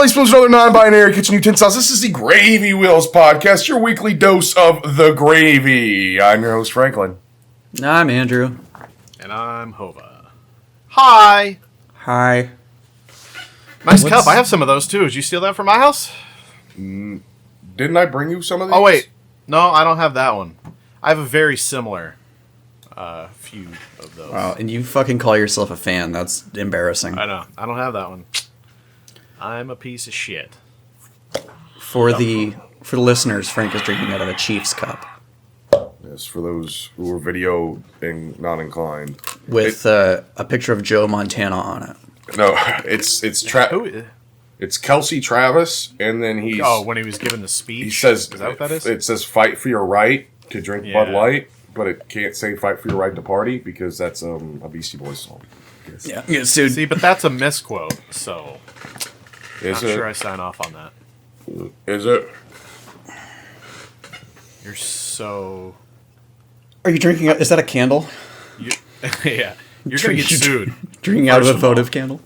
jelly spoons and other non-binary kitchen utensils. This is the Gravy Wheels podcast, your weekly dose of the gravy. I'm your host, Franklin. I'm Andrew. And I'm Hova. Hi! Hi. Nice cup. I have some of those too. Did you steal that from my house? Didn't I bring you some of these? Oh, wait. No, I don't have that one. I have a very similar few of those. Wow, and you fucking call yourself a fan. That's embarrassing. I know. I don't have that one. I'm a piece of shit. For the listeners, Frank is drinking out of a Chiefs cup. Yes, for those who are video and not inclined. With a picture of Joe Montana on it. No, it's Kelsey Travis, and then he's... Oh, when he was giving the speech? He says... Is that what that is? It says, fight for your right to drink Bud Light, but it can't say fight for your right to party, because that's a Beastie Boys song. Yeah. Dude. See, but that's a misquote, so... I'm sure I sign off on that. Is it? You're so... Are you drinking... Is that a candle? Yeah. You're going to get sued. Drinking out of a votive candle?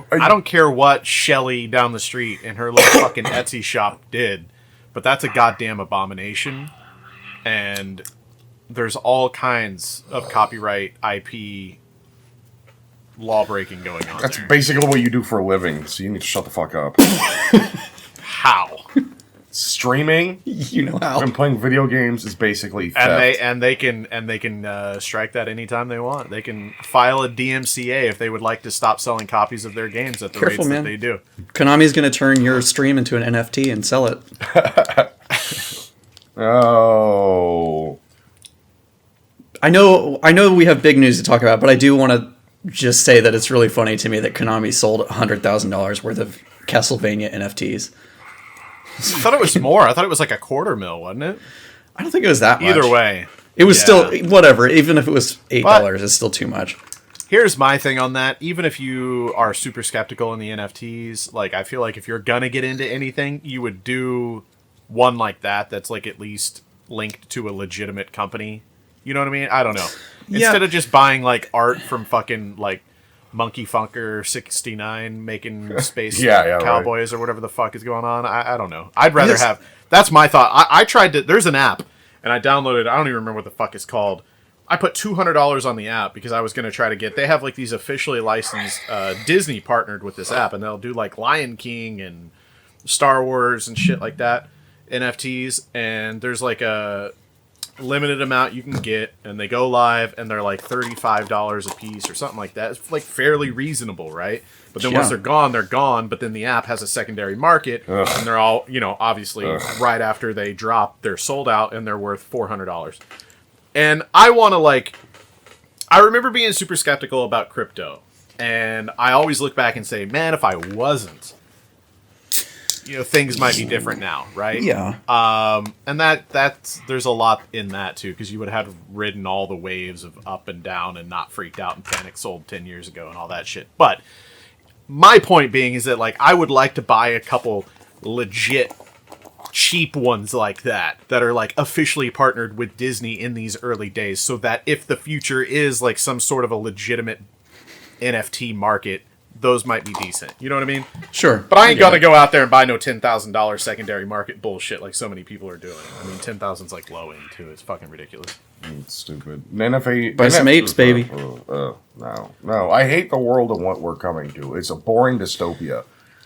I don't care what Shelly down the street in her little fucking Etsy shop did, but that's a goddamn abomination. And there's all kinds of copyright IP law breaking going on. That's basically what you do for a living, so you need to shut the fuck up. How? Streaming, you know how, and playing video games is basically theft. And they can strike that anytime they want. They can file a DMCA if they would like to stop selling copies of their games at the rates that they do. Konami's going to turn your stream into an NFT and sell it. Oh, I know we have big news to talk about, but I do want to just say that it's really funny to me that Konami sold $100,000 worth of Castlevania NFTs. I thought it was more. I thought it was like $250,000, wasn't it? I don't think it was that much. Either way. It was still, whatever. Even if it was $8, it's still too much. Here's my thing on that. Even if you are super skeptical in the NFTs, like, I feel like if you're going to get into anything, you would do one like that that's like at least linked to a legitimate company. You know what I mean? I don't know. Instead of just buying like art from fucking like Monkey Funker 69 making space cowboys or whatever the fuck is going on. I don't know. I'd rather have... That's my thought. I tried to... There's an app, and I downloaded... I don't even remember what the fuck it's called. I put $200 on the app because I was going to try to get... They have like these officially licensed... Disney partnered with this app, and they'll do like Lion King and Star Wars and shit like that. NFTs, and there's like a limited amount you can get, and they go live, and they're like $35 a piece or something like that. It's like fairly reasonable, right? But then once they're gone. But then the app has a secondary market, and they're all, obviously right after they drop, they're sold out and they're worth $400. And I want to I remember being super skeptical about crypto, and I always look back and say, man, if I wasn't, things might be different now, right? Yeah. And that's there's a lot in that too, because you would have ridden all the waves of up and down and not freaked out and panic sold 10 years ago and all that shit. But my point being is that I would like to buy a couple legit cheap ones like that are like officially partnered with Disney in these early days, so that if the future is like some sort of a legitimate NFT market, those might be decent. You know what I mean? Sure. But I ain't gonna go out there and buy no $10,000 secondary market bullshit like so many people are doing. I mean, 10,000's like low end too. It's fucking ridiculous. It's stupid. NFA, buy some apes, baby. No. I hate the world of what we're coming to. It's a boring dystopia.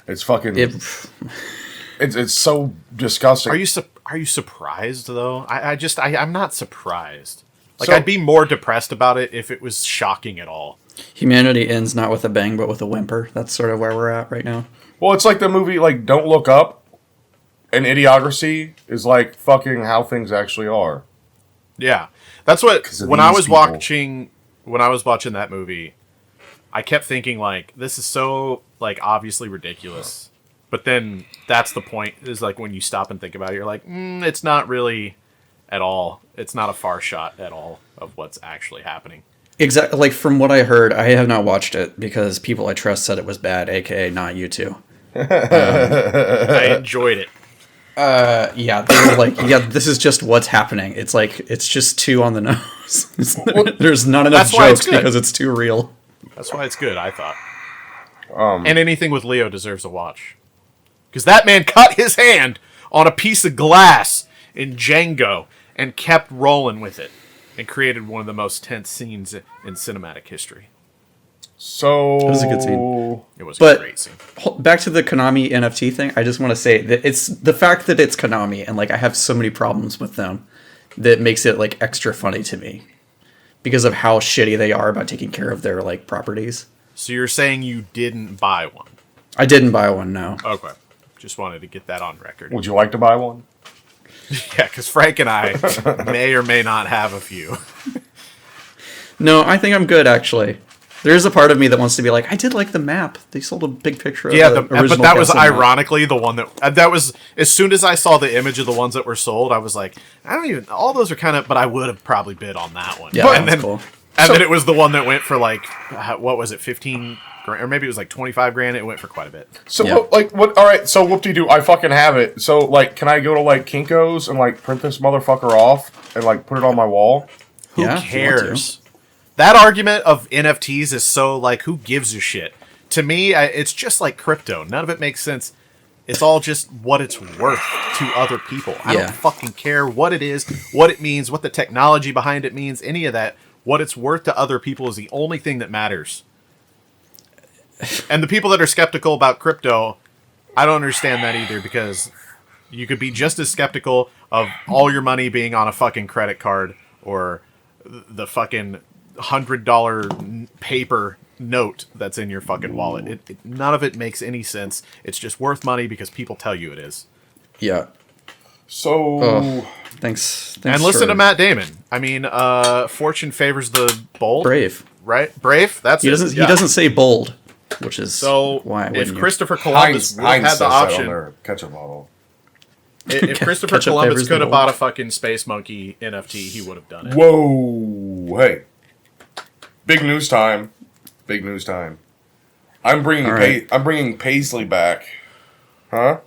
It's fucking... It's so disgusting. Are you surprised though? I'm not surprised. I'd be more depressed about it if it was shocking at all. Humanity ends not with a bang, but with a whimper. That's sort of where we're at right now. Well, it's like the movie, Don't Look Up, and Idiocracy is like fucking how things actually are. Yeah, that's what. When I was watching that movie, I kept thinking this is so obviously ridiculous. But then that's the point. Is when you stop and think about it, you're like, it's not really at all. It's not a far shot at all of what's actually happening. Exactly. From what I heard, I have not watched it because people I trust said it was bad, aka not you two. I enjoyed it. Yeah, they were this is just what's happening. It's just too on the nose. There's not enough jokes because it's too real. That's why it's good, I thought. And anything with Leo deserves a watch. Because that man cut his hand on a piece of glass in Django and kept rolling with it and created one of the most tense scenes in cinematic history. So It was a good scene. It was a great scene. Back to the Konami NFT thing, I just want to say that it's the fact that it's Konami, and like I have so many problems with them, that makes it like extra funny to me because of how shitty they are about taking care of their like properties. So you're saying you didn't buy one? I didn't buy one, no. Okay. Just wanted to get that on record. Would you like to buy one? Yeah, because Frank and I may or may not have a few. No, I think I'm good, actually. There is a part of me that wants to be like, I did like the map. They sold a big picture of the original but that was castle map. ironically the one that was, as soon as I saw the image of the ones that were sold, I was like, I don't even, all those are kind of, but I would have probably bid on that one. Yeah, and that's then, cool. And then it was the one that went for like, what was it, 15 grand, or maybe it was like 25 grand. It went for quite a bit. So Yeah. what? All right. So whoop-de-doo, I fucking have it. So like, can I go to like Kinko's and like print this motherfucker off and like put it on my wall? Who Yeah, if you want to. cares? That argument of NFTs is so like, who gives a shit? To me, it's just like crypto. None of it makes sense. It's all just what it's worth to other people. I Yeah. don't fucking care what it is, what it means, what the technology behind it means, any of that. What it's worth to other people is the only thing that matters. And the people that are skeptical about crypto, I don't understand that either, because you could be just as skeptical of all your money being on a fucking credit card or the fucking $100 paper note that's in your fucking wallet. None of it makes any sense. It's just worth money because people tell you it is. Yeah. So Thanks And listen for- to Matt Damon. I mean, fortune favors the bold. Brave. Right? Brave? That's He it. doesn't. Yeah. He doesn't say bold, which is So, why. if wouldn't you? Christopher Columbus would have Heinz had says the that on option, their ketchup bottle. if Christopher Ketchup Columbus favors could the have bold. bought a fucking Space Monkey NFT, he would have done it. Whoa! Hey, big news time! Big news time! I'm bringing All right. I'm bringing Paisley back, huh?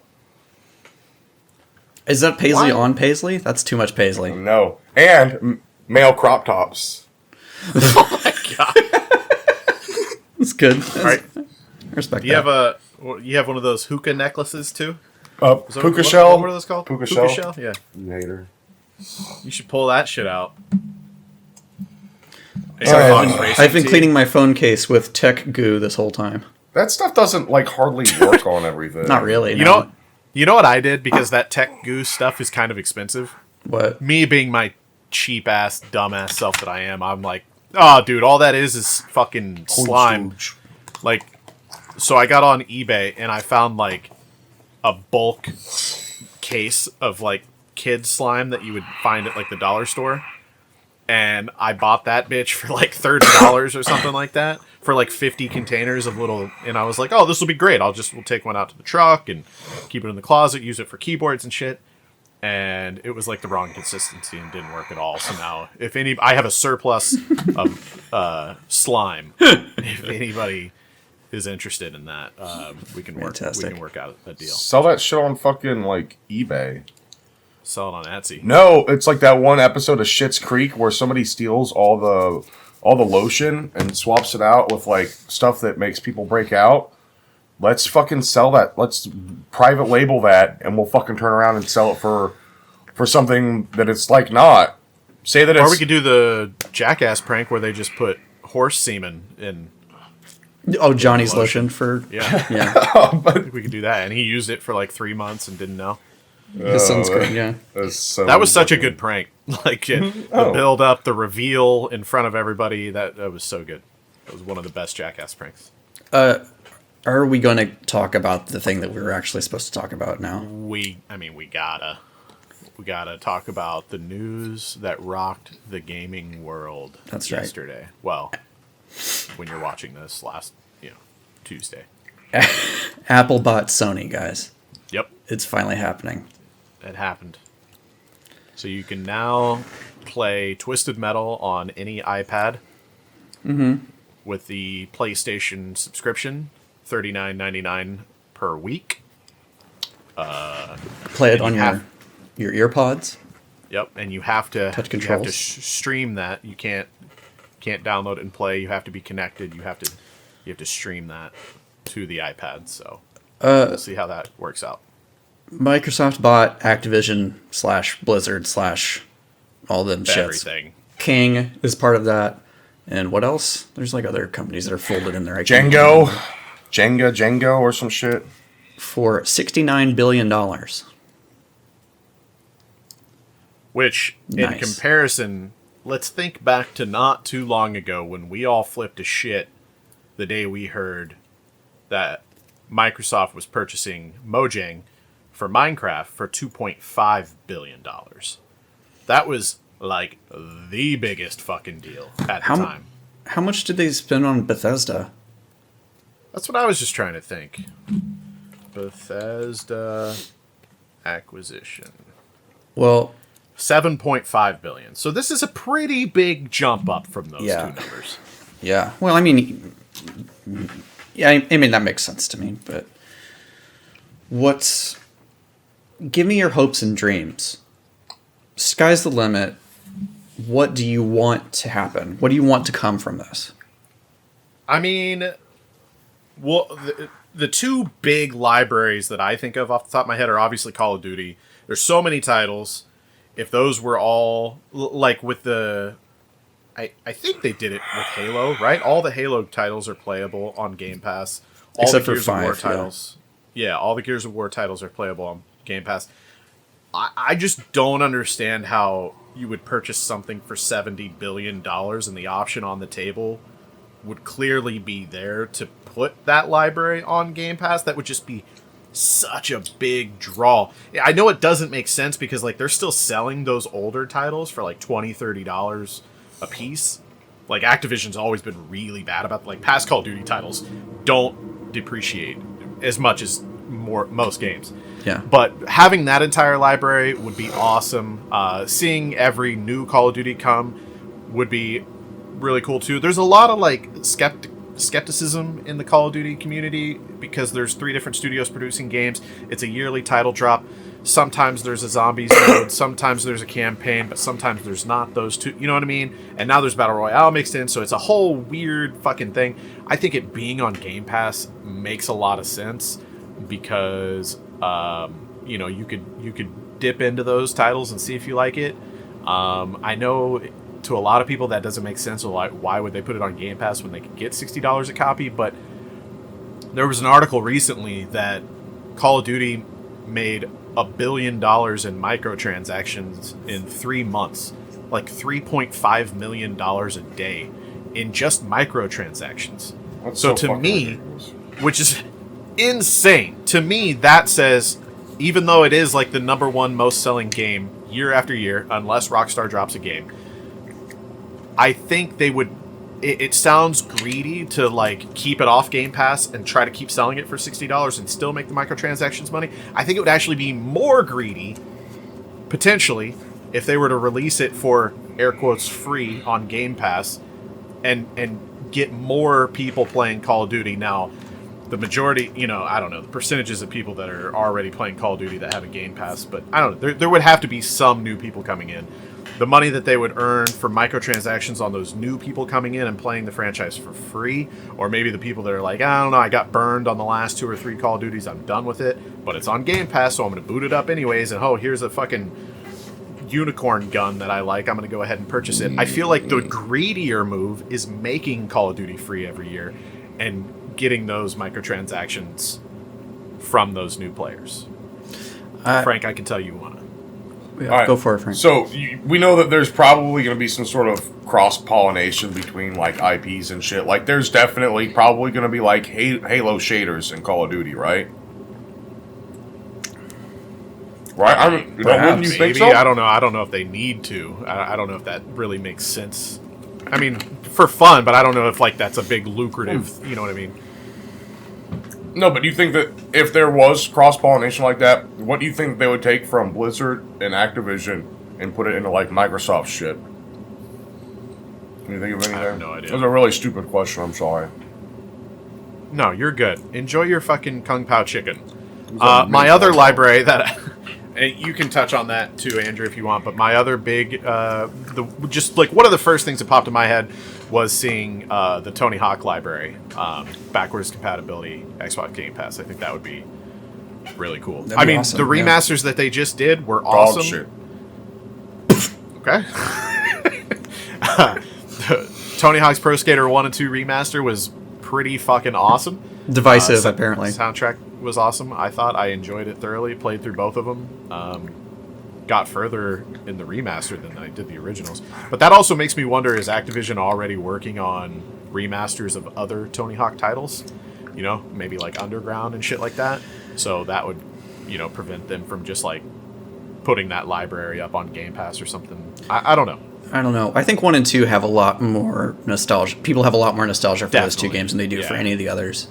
Is that Paisley Why? on Paisley? That's too much Paisley. No, and male crop tops. Oh my god! That's good. All right, I respect you that. have one of those hookah necklaces too. Is that- Puka shell. What are those called? Puka Puka shell. Yeah, You hater. you should pull that shit out. Sorry, Fox I've been cleaning my phone case with tech goo this whole time. That stuff doesn't like hardly work on everything. Not really. You no. know what I did, because that tech goo stuff is kind of expensive. What? Me being my cheap ass, dumbass self that I am, I'm like, oh, dude, all that is fucking slime. Like, so I got on eBay and I found like a bulk case of like kid slime that you would find at like the dollar store. And I bought that bitch for like $30 or something like that, for like 50 containers of little. And I was like, oh, this will be great. We'll take one out to the truck and keep it in the closet, use it for keyboards and shit. And it was like the wrong consistency and didn't work at all. So now, I have a surplus of slime. If anybody is interested in that, we can work out a deal. Sell that shit on fucking like eBay. Sell it on Etsy. No, it's like that one episode of Schitt's Creek where somebody steals all the lotion and swaps it out with like stuff that makes people break out. Let's fucking sell that. Let's private label that, and we'll fucking turn around and sell it for something that it's like not. Say that it's. Or we could do the Jackass prank where they just put horse semen in. Oh, Johnny's lotion for Yeah, yeah I think we could do that. And he used it for like 3 months and didn't know. his sunscreen. Yeah. That was such a good prank. Like the build up, the reveal in front of everybody. That was so good. It was one of the best Jackass pranks. Are we going to talk about the thing that we were actually supposed to talk about now? We gotta talk about the news that rocked the gaming world. That's right. Yesterday. Well, when you're watching this last, Tuesday. Apple bought Sony, guys. Yep, It's finally happening. it happened. So you can now play Twisted Metal on any iPad. With the PlayStation subscription, $39.99 per week. Play it on your earpods. Yep, and you have to Touch You have controls. to stream that. You can't download it and play. You have to be connected. You have to stream that to the iPad. So We'll see how that works out. Microsoft bought Activision / Blizzard / all them shits. Everything. King is part of that. And what else? There's like other companies that are folded in there. Jenga or some shit. For $69 billion. Which, in comparison, let's think back to not too long ago when we all flipped a shit the day we heard that Microsoft was purchasing Mojang for Minecraft for $2.5 billion. That was like the biggest fucking deal at the time. How much did they spend on Bethesda? That's what I was just trying to think. Bethesda acquisition. Well, $7.5 billion. So this is a pretty big jump up from those two numbers. Yeah. Well, I mean, that makes sense to me. But give me your hopes and dreams. Sky's the limit. What do you want to happen? What do you want to come from this? I mean, well, the two big libraries that I think of off the top of my head are obviously Call of Duty. There's so many titles. If those were all like with the, I think they did it with Halo, right? All the Halo titles are playable on Game Pass. All Except the for Gears of War 5, titles. Yeah, all the Gears of War titles are playable on Game Pass. I just don't understand how you would purchase something for $70 billion and the option on the table would clearly be there to put that library on Game Pass. That would just be such a big draw. I know it doesn't make sense because like they're still selling those older titles for like $20, $30 a piece. Like Activision's always been really bad about like past Call of Duty titles don't depreciate as much as most games. Yeah. But having that entire library would be awesome. Seeing every new Call of Duty come would be really cool too. There's a lot of like skepticism in the Call of Duty community because there's 3 different studios producing games. It's a yearly title drop. Sometimes there's a zombies mode, sometimes there's a campaign, but sometimes there's not those two. You know what I mean? And now there's Battle Royale mixed in, so it's a whole weird fucking thing. I think it being on Game Pass makes a lot of sense because you could dip into those titles and see if you like it. I know to a lot of people that doesn't make sense. So why would they put it on Game Pass when they could get $60 a copy? But there was an article recently that Call of Duty made $1 billion in microtransactions in 3 months, like $3.5 million a day in just microtransactions. That's so to me, ridiculous. Which is insane. To me, that says, even though it is like the number one most selling game year after year, unless Rockstar drops a game, I think they would. It sounds greedy to like keep it off Game Pass and try to keep selling it for $60 and still make the microtransactions money. I think it would actually be more greedy, potentially, if they were to release it for air quotes free on Game Pass, and get more people playing Call of Duty. Now, the majority, I don't know, the percentages of people that are already playing Call of Duty that have a Game Pass, but I don't know, there would have to be some new people coming in. The money that they would earn for microtransactions on those new people coming in and playing the franchise for free, or maybe the people that are like, I don't know, I got burned on the last 2 or 3 Call of Duties, I'm done with it, but it's on Game Pass, so I'm going to boot it up anyways, and here's a fucking unicorn gun that I like, I'm going to go ahead and purchase it. I feel like the greedier move is making Call of Duty free every year and getting those microtransactions from those new players. Frank, I can tell you want to. Yeah, All right. Go for it, Frank. So we know that there's probably going to be some sort of cross-pollination between like IPs and shit. Like there's definitely probably going to be like Halo shaders in Call of Duty, right? Right? I mean, wouldn't you think so? I don't know. I don't know if they need to. I don't know if that really makes sense. I mean, for fun, but I don't know if like that's a big lucrative. You know what I mean? No, but do you think that if there was cross-pollination like that, what do you think they would take from Blizzard and Activision and put it into, like, Microsoft shit? Can you think of anything? I have no idea. That was a really stupid question, I'm sorry. No, you're good. Enjoy your fucking Kung Pao chicken. My other library that And you can touch on that too, Andrew, if you want. But my other big, just like one of the first things that popped in my head was seeing the Tony Hawk library, backwards compatibility, Xbox Game Pass. I think that would be really cool. That'd be awesome, the yeah. remasters that they just did were Dog awesome. shit. Okay. Tony Hawk's Pro Skater 1 and 2 remaster was pretty fucking awesome. Divisive, apparently. Soundtrack was awesome. I thought I enjoyed it thoroughly. Played through both of them. Got further in the remaster than I did the originals. But that also makes me wonder, is Activision already working on remasters of other Tony Hawk titles? You know, maybe like Underground and shit like that. So that would, you know, prevent them from just like putting that library up on Game Pass or something. I don't know. I don't know. I think 1 and 2 have a lot more nostalgia. People have a lot more nostalgia for those two Definitely. games than they do for Yeah. any of the others.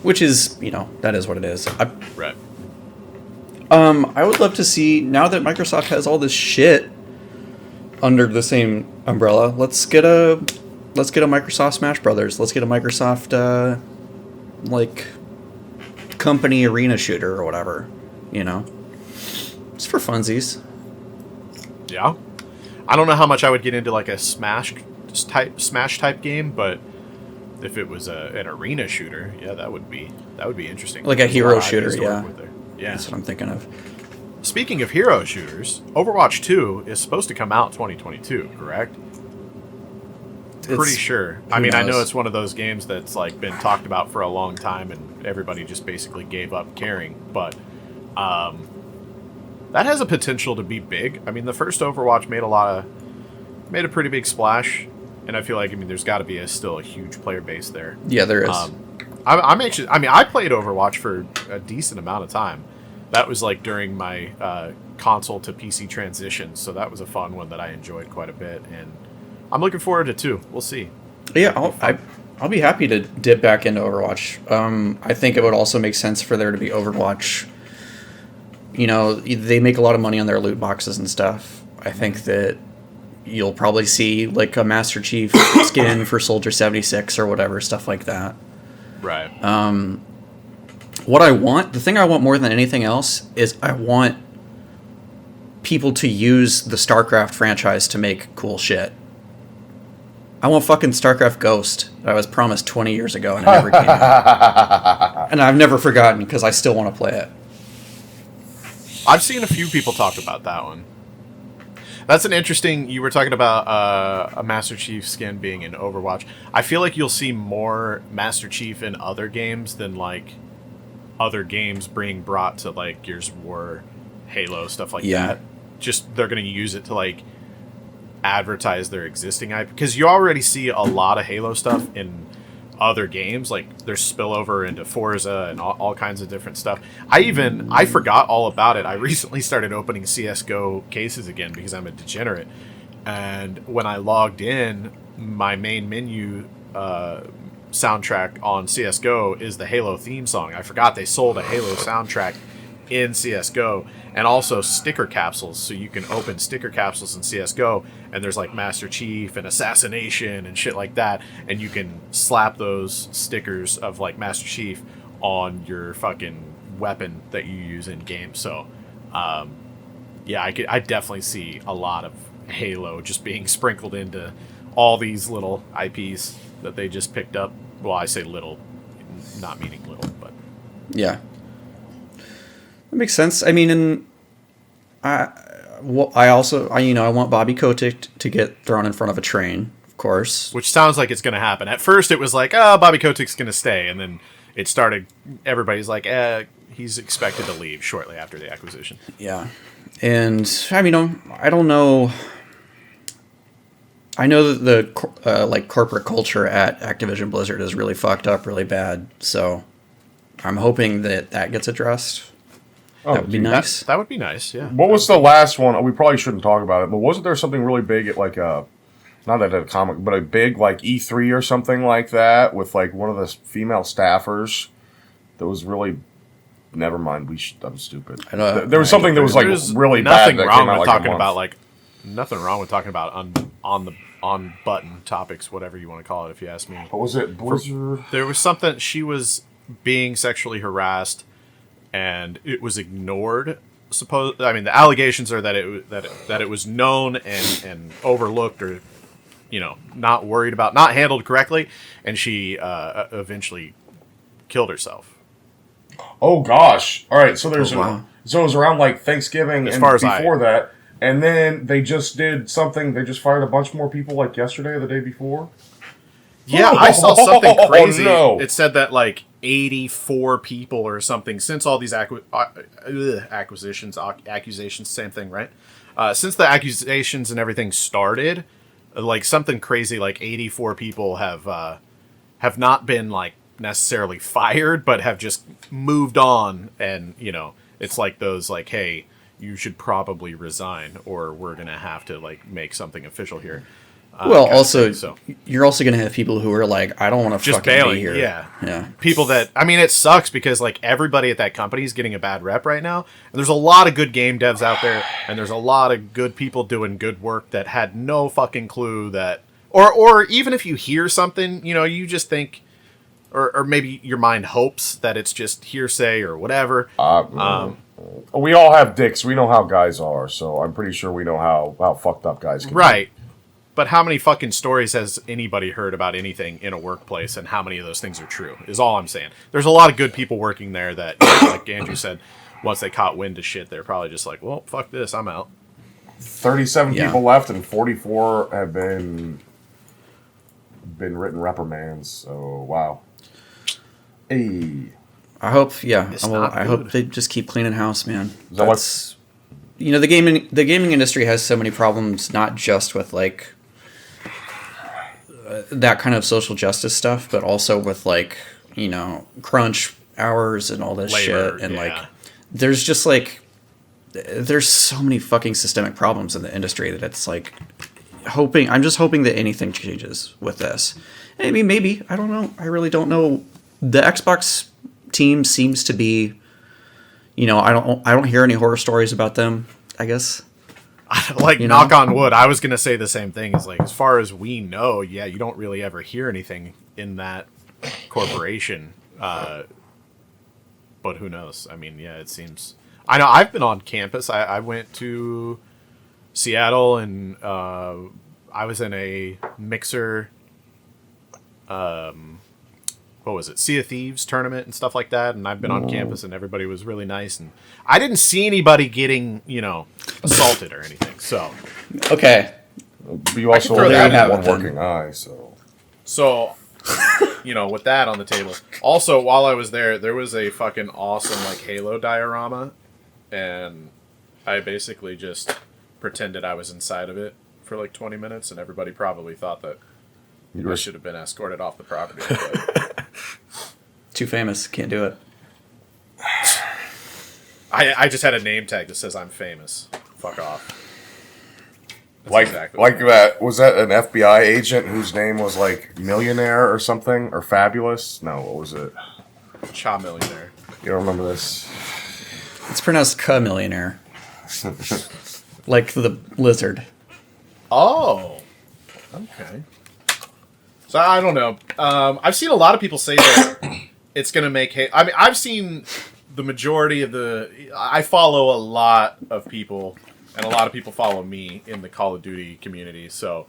Which is, you know, that is what it is. Right. I would love to see, now that Microsoft has all this shit under the same umbrella, let's get a Microsoft Smash Brothers. Let's get a Microsoft like company arena shooter or whatever, you know. Just for funsies. Yeah. I don't know how much I would get into like a Smash type game, but if it was an arena shooter, yeah, that would be interesting. Like a There's hero lot of shooter, ideas to work yeah. with there. Yeah. That's what I'm thinking of. Speaking of hero shooters, Overwatch 2 is supposed to come out 2022, correct? Pretty sure. I mean, I know it's one of those games that's like been talked about for a long time, and everybody just basically gave up caring. But that has a potential to be big. I mean, the first Overwatch made a pretty big splash, and I feel like there's got to be still a huge player base there. Yeah, there is. I'm anxious. I mean, I played Overwatch for a decent amount of time. That was like during my console to PC transition, so that was a fun one that I enjoyed quite a bit, and I'm looking forward to 2. We'll see. Yeah, I'll be happy to dip back into Overwatch. I think it would also make sense for there to be Overwatch. You know, they make a lot of money on their loot boxes and stuff. I think that you'll probably see like a Master Chief skin for Soldier 76 or whatever, stuff like that. Right. The thing I want more than anything else is I want people to use the StarCraft franchise to make cool shit. I want fucking StarCraft Ghost that I was promised 20 years ago and it never came out. And I've never forgotten because I still want to play it. I've seen a few people talk about that one. That's an interesting... You were talking about a Master Chief skin being in Overwatch. I feel like you'll see more Master Chief in other games than, like, other games being brought to, like, Gears of War, Halo, stuff like that. Just, they're going to use it to, like, advertise their existing IP. Because you already see a lot of Halo stuff in other games. Like, there's spillover into Forza and all kinds of different stuff. I forgot all about it. I recently started opening CSGO cases again because I'm a degenerate. And when I logged in, my main menu soundtrack on CSGO is the Halo theme song. I forgot they sold a Halo soundtrack in CSGO, and also sticker capsules, so you can open sticker capsules in CSGO, and there's like Master Chief and Assassination and shit like that, and you can slap those stickers of like Master Chief on your fucking weapon that you use in game. So yeah, I definitely see a lot of Halo just being sprinkled into all these little IPs that they just picked up. Well, I say little, not meaning little, but Yeah. That makes sense. I mean, and I want Bobby Kotick to get thrown in front of a train, of course. which sounds like it's going to happen. At first, it was like, oh, Bobby Kotick's going to stay, and then it started. Everybody's like, he's expected to leave shortly after the acquisition. Yeah, and I mean, I don't know. I know that the like corporate culture at Activision Blizzard is really fucked up, really bad. So I'm hoping that gets addressed. Oh, That would be nice. That would be nice, yeah. What was the last one? We probably shouldn't talk about it, but wasn't there something really big at like not at a comic, but a big like E3 or something like that with like one of the female staffers that was really. Never mind. I'm stupid. I know, there was something that was like There's really bad. nothing That wrong came out with like talking a month. about like nothing wrong with talking about on button topics, whatever you want to call it. If you ask me, What was it? Blizzard. there was something. She was being sexually harassed, and it was ignored the allegations are that it was known and overlooked, or not worried about, not handled correctly, and she eventually killed herself. Oh gosh! All right, so there's wow. so it was around like Thanksgiving As and far as before that, and then they just did something. They just fired a bunch more people like yesterday or the day before. Yeah, I saw something crazy. No. It said that like 84 people or something since all these accusations, same thing, right? Since the accusations and everything started, like something crazy, like 84 people have not been like necessarily fired, but have just moved on, and it's like those like, hey, you should probably resign, or we're gonna have to like make something official here. Well, also, you're also going to have people who are like, I don't want to just fucking bailing, be here. yeah. People that, it sucks because like everybody at that company is getting a bad rep right now. And there's a lot of good game devs out there, and there's a lot of good people doing good work that had no fucking clue that, or even if you hear something, you just think, or maybe your mind hopes that it's just hearsay or whatever. We all have dicks. We know how guys are, so I'm pretty sure we know how fucked up guys can be. Right. But how many fucking stories has anybody heard about anything in a workplace, and how many of those things are true, is all I'm saying. There's a lot of good people working there that, like Andrew said, once they caught wind of shit, they're probably just like, well, fuck this, I'm out. 37 people left, and 44 have been written reprimands, so wow. Hey. I hope, I hope good. they just keep cleaning house, man. That's the gaming industry has so many problems, not just with like that kind of social justice stuff, but also with like crunch hours and all this Labor, shit, and like there's just like there's so many fucking systemic problems in the industry that it's like I'm just hoping that anything changes with this. Maybe I don't know. I really don't know. The Xbox team seems to be, I don't hear any horror stories about them, I guess. Knock on wood. I was gonna say the same thing. Is like, as far as we know, you don't really ever hear anything in that corporation. But who knows? It seems. I know. I've been on campus. I went to Seattle, and I was in a Mixer. What was it? Sea of Thieves tournament and stuff like that. And I've been on campus, and everybody was really nice. And I didn't see anybody getting, assaulted or anything. So okay, but you also throw only that have out one then. working eye, so with that on the table. Also, while I was there was a fucking awesome like Halo diorama, and I basically just pretended I was inside of it for like 20 minutes, and everybody probably thought that I should have been escorted off the property. too famous, can't do it. I just had a name tag that says I'm famous. Fuck off. That's like exactly that. Was that an FBI agent whose name was like Millionaire or something, or Fabulous? No, what was it? Cha Millionaire. You don't remember this? It's pronounced millionaire, like the lizard. Oh, okay. So I don't know. I've seen a lot of people say that it's going to make I've seen the majority of I follow a lot of people, and a lot of people follow me in the Call of Duty community. So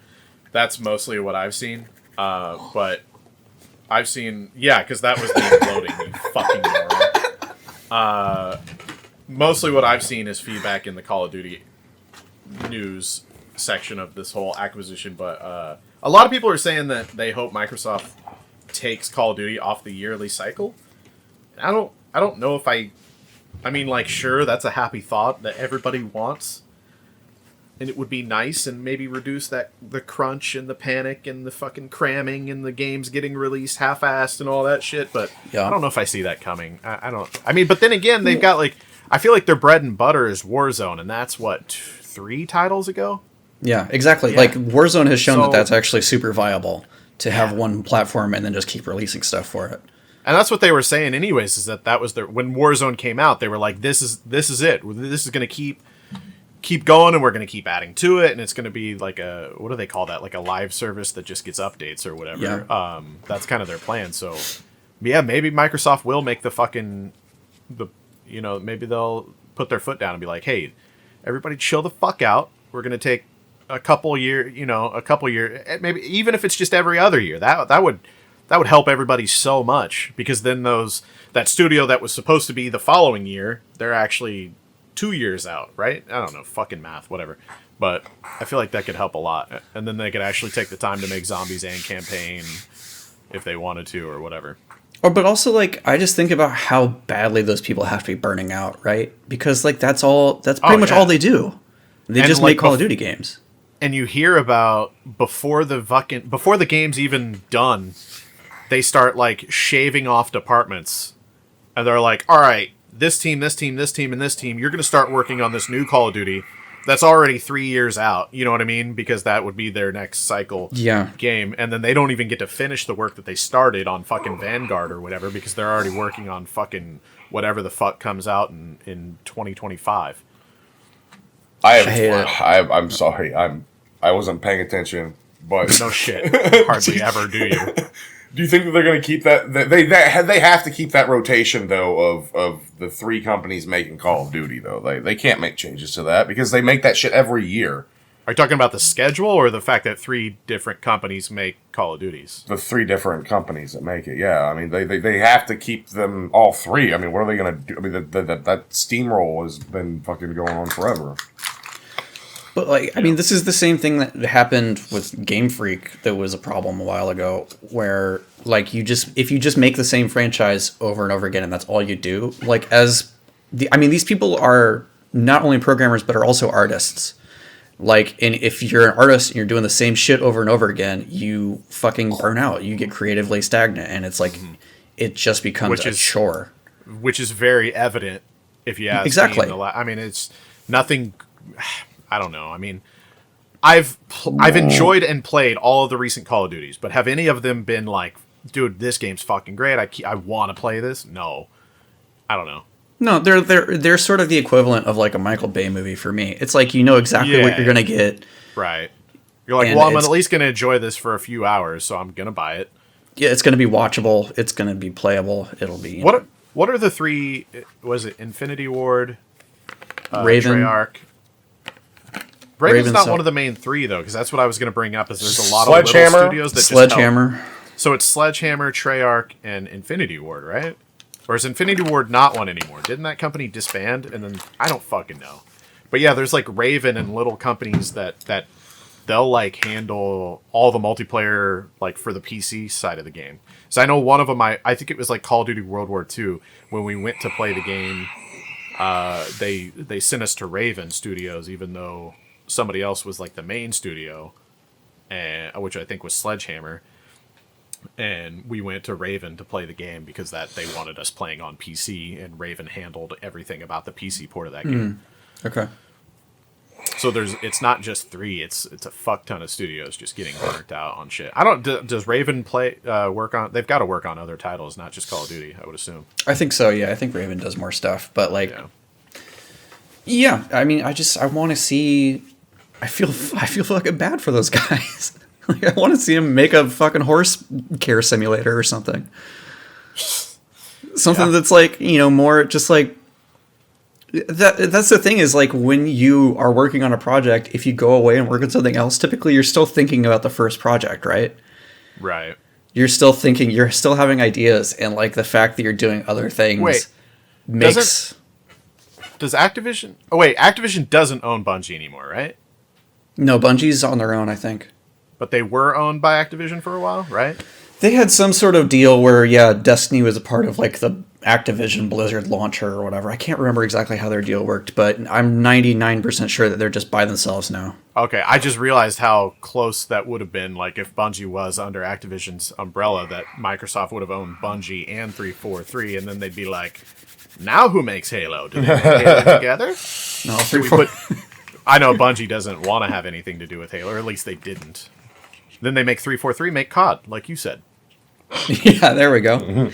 that's mostly what I've seen. But I've seen, because that was the loading, you fucking moron. Mostly what I've seen is feedback in the Call of Duty news section of this whole acquisition, but a lot of people are saying that they hope Microsoft takes Call of Duty off the yearly cycle. I don't know if sure, that's a happy thought that everybody wants, and it would be nice, and maybe reduce the crunch and the panic and the fucking cramming and the games getting released half-assed and all that shit, but I don't know if I see that coming. But then again, they've got I feel like their bread and butter is Warzone, and that's what, 3 titles ago? Yeah, exactly. Yeah. Like Warzone has shown that that's actually super viable to have one platform and then just keep releasing stuff for it. And that's what they were saying anyways, is that was when Warzone came out, they were like, this is it. This is going to keep going, and we're going to keep adding to it, and it's going to be like what do they call that? Like a live service that just gets updates or whatever. Yeah. That's kind of their plan. So yeah, maybe Microsoft will make maybe they'll put their foot down and be like, hey, everybody chill the fuck out. We're going to take a couple year, maybe even if it's just every other year, that would help everybody so much, because then that studio that was supposed to be the following year, they're actually 2 years out, right? I don't know, fucking math, whatever. But I feel like that could help a lot. And then they could actually take the time to make zombies and campaign if they wanted to or whatever. But also, like, I just think about how badly those people have to be burning out, right? Because, like, that's pretty much all they do. They just make Call of Duty games. And you hear about before the game's even done, they start like shaving off departments, and they're like, all right, this team, and this team, you're going to start working on this new Call of Duty that's already 3 years out. You know what I mean? Because that would be their next cycle game. And then they don't even get to finish the work that they started on fucking Vanguard or whatever, because they're already working on fucking whatever the fuck comes out in 2025. I'm sorry. I wasn't paying attention, but no shit. Hardly ever do you. Do you think that they're going to keep that? They have to keep that rotation though of the 3 companies making Call of Duty though. They can't make changes to that because they make that shit every year. Are you talking about the schedule or the fact that 3 different companies make Call of Duties? The 3 different companies that make it. Yeah, I mean they have to keep them all 3. I mean, what are they going to do? I mean that steamroll has been fucking going on forever. But, like, I mean, this is the same thing that happened with Game Freak that was a problem a while ago, where, like, if you just make the same franchise over and over again and that's all you do, like, these people are not only programmers but are also artists. Like, and if you're an artist and you're doing the same shit over and over again, you fucking burn out. You get creatively stagnant, and it's like, it just becomes a chore. Which is very evident if you ask exactly. me. I mean, it's nothing... I don't know. I mean, I've enjoyed and played all of the recent Call of Duties, but have any of them been like, dude, this game's fucking great. I want to play this? No. I don't know. No, they're sort of the equivalent of like a Michael Bay movie for me. It's like, you know exactly what you're going to get. Right. You're like, well, I'm at least going to enjoy this for a few hours, so I'm going to buy it. Yeah, it's going to be watchable. It's going to be playable. It'll be... What are the 3... Was it Infinity Ward? Raven. Treyarch? Raven's not one of the main 3, though, because that's what I was going to bring up, is there's a lot of little studios that Sledgehammer. Just help. So it's Sledgehammer, Treyarch, and Infinity Ward, right? Or is Infinity Ward not one anymore? Didn't that company disband? And then, I don't fucking know. But yeah, there's like Raven and little companies that they'll like handle all the multiplayer like for the PC side of the game. So I know one of them, I think it was like Call of Duty World War II, when we went to play the game, they sent us to Raven Studios, even though somebody else was like the main studio, which I think was Sledgehammer, and we went to Raven to play the game because they wanted us playing on PC, and Raven handled everything about the PC port of that game. Okay. So it's not just 3; it's a fuck ton of studios just getting burnt out on shit. I don't. Does Raven work on? They've got to work on other titles, not just Call of Duty, I would assume. I think so. Yeah, I think Raven does more stuff, but like, yeah. I mean, I want to see. I feel fucking bad for those guys. Like, I want to see them make a fucking horse care simulator or something. Something that's like, more just like that's the thing is, like, when you are working on a project, if you go away and work on something else, typically you're still thinking about the first project, right? Right. You're still thinking, you're still having ideas, and like the fact that you're doing other things makes. Does Activision? Oh wait, Activision doesn't own Bungie anymore, right? No, Bungie's on their own, I think. But they were owned by Activision for a while, right? They had some sort of deal where, Destiny was a part of like the Activision Blizzard launcher or whatever. I can't remember exactly how their deal worked, but I'm 99% sure that they're just by themselves now. Okay, I just realized how close that would have been. Like, if Bungie was under Activision's umbrella, that Microsoft would have owned Bungie and 343, and then they'd be like, now who makes Halo? Do they make Halo together? No, 343. I know Bungie doesn't want to have anything to do with Halo, or at least they didn't. Then they make 343 make COD, like you said. Yeah, there we go.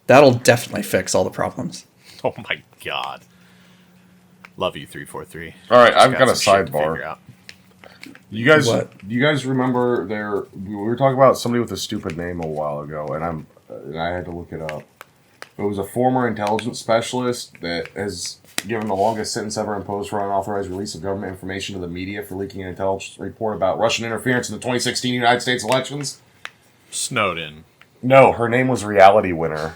That'll definitely fix all the problems. Oh my god. Love you, 343. All right, I've got a sidebar. You guys, What? do you guys remember we were talking about somebody with a stupid name a while ago, and I had to look it up. It was a former intelligence specialist that has given the longest sentence ever imposed for unauthorized release of government information to the media for leaking an intelligence report about Russian interference in the 2016 United States elections. Snowden. No, her name was Reality Winner.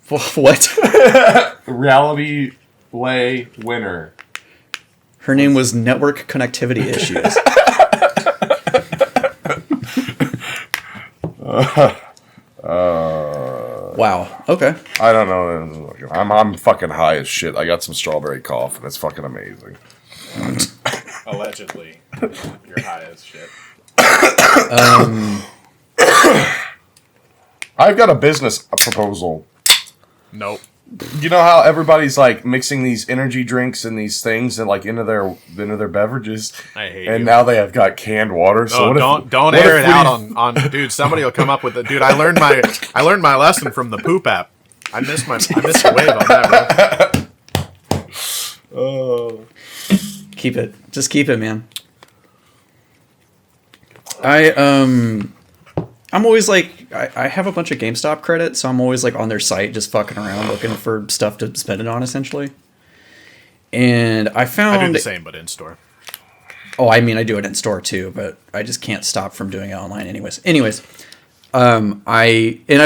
What? Reality Lay Winner. Her name was Network Connectivity Issues. Wow. Okay. I don't know. I'm fucking high as shit. I got some strawberry cough, and it's fucking amazing. Allegedly. You're high as shit. I've got a business proposal. Nope. You know how everybody's like mixing these energy drinks and these things and like into their beverages. I hate and you. now they have got canned water. So Don't air it out on dude. Somebody will come up with it. Dude, I learned my lesson from the poop app. I missed the wave on that, bro. Oh. Keep it. Just keep it, man. I'm always like, I have a bunch of GameStop credit, so I'm always like on their site just fucking around looking for stuff to spend it on, essentially. And I found... I do the same, but in store. Oh, I mean, I do it in store too, but I just can't stop from doing it online anyways. I've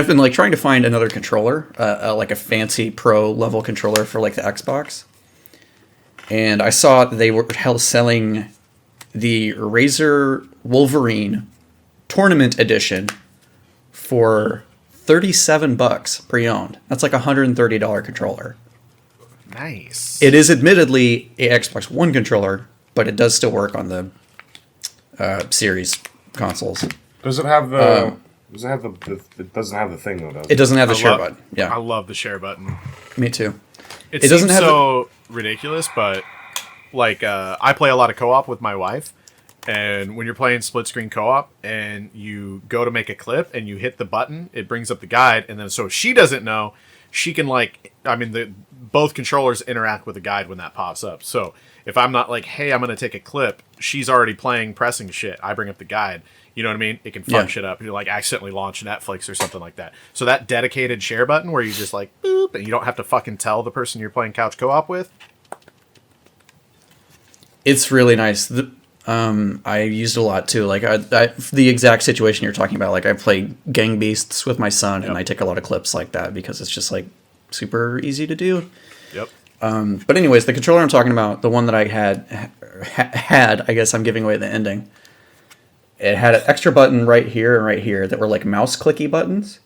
been like trying to find another controller, like a fancy pro level controller for like the Xbox. And I saw they were selling the Razer Wolverine Tournament Edition for $37 pre-owned. That's like a $130 controller. Nice. It is admittedly a Xbox One controller, but it does still work on the series consoles. Does it have the? Does it have the? It doesn't have the thing though, does it? It doesn't have the share button. Yeah, I love the share button. me too. It doesn't seems have so ridiculous, but like I play a lot of co-op with my wife, and when you're playing split screen co-op and you go to make a clip and you hit the button, it brings up the guide, and then so she doesn't know, she can both controllers interact with the guide when that pops up. So if I'm not like, hey, I'm gonna take a clip, she's already pressing shit. I bring up the guide. You know what I mean? It can fuck shit up. You like accidentally launch Netflix or something like that. So that dedicated share button where you just like boop and you don't have to fucking tell the person you're playing couch co-op with. It's really nice. I used it a lot too. Like the exact situation you're talking about. Like I play Gang Beasts with my son, and I take a lot of clips like that because it's just like super easy to do. Yep. But anyways, the controller I'm talking about, the one that I had, I guess I'm giving away the ending. It had an extra button right here and right here that were like mouse clicky buttons,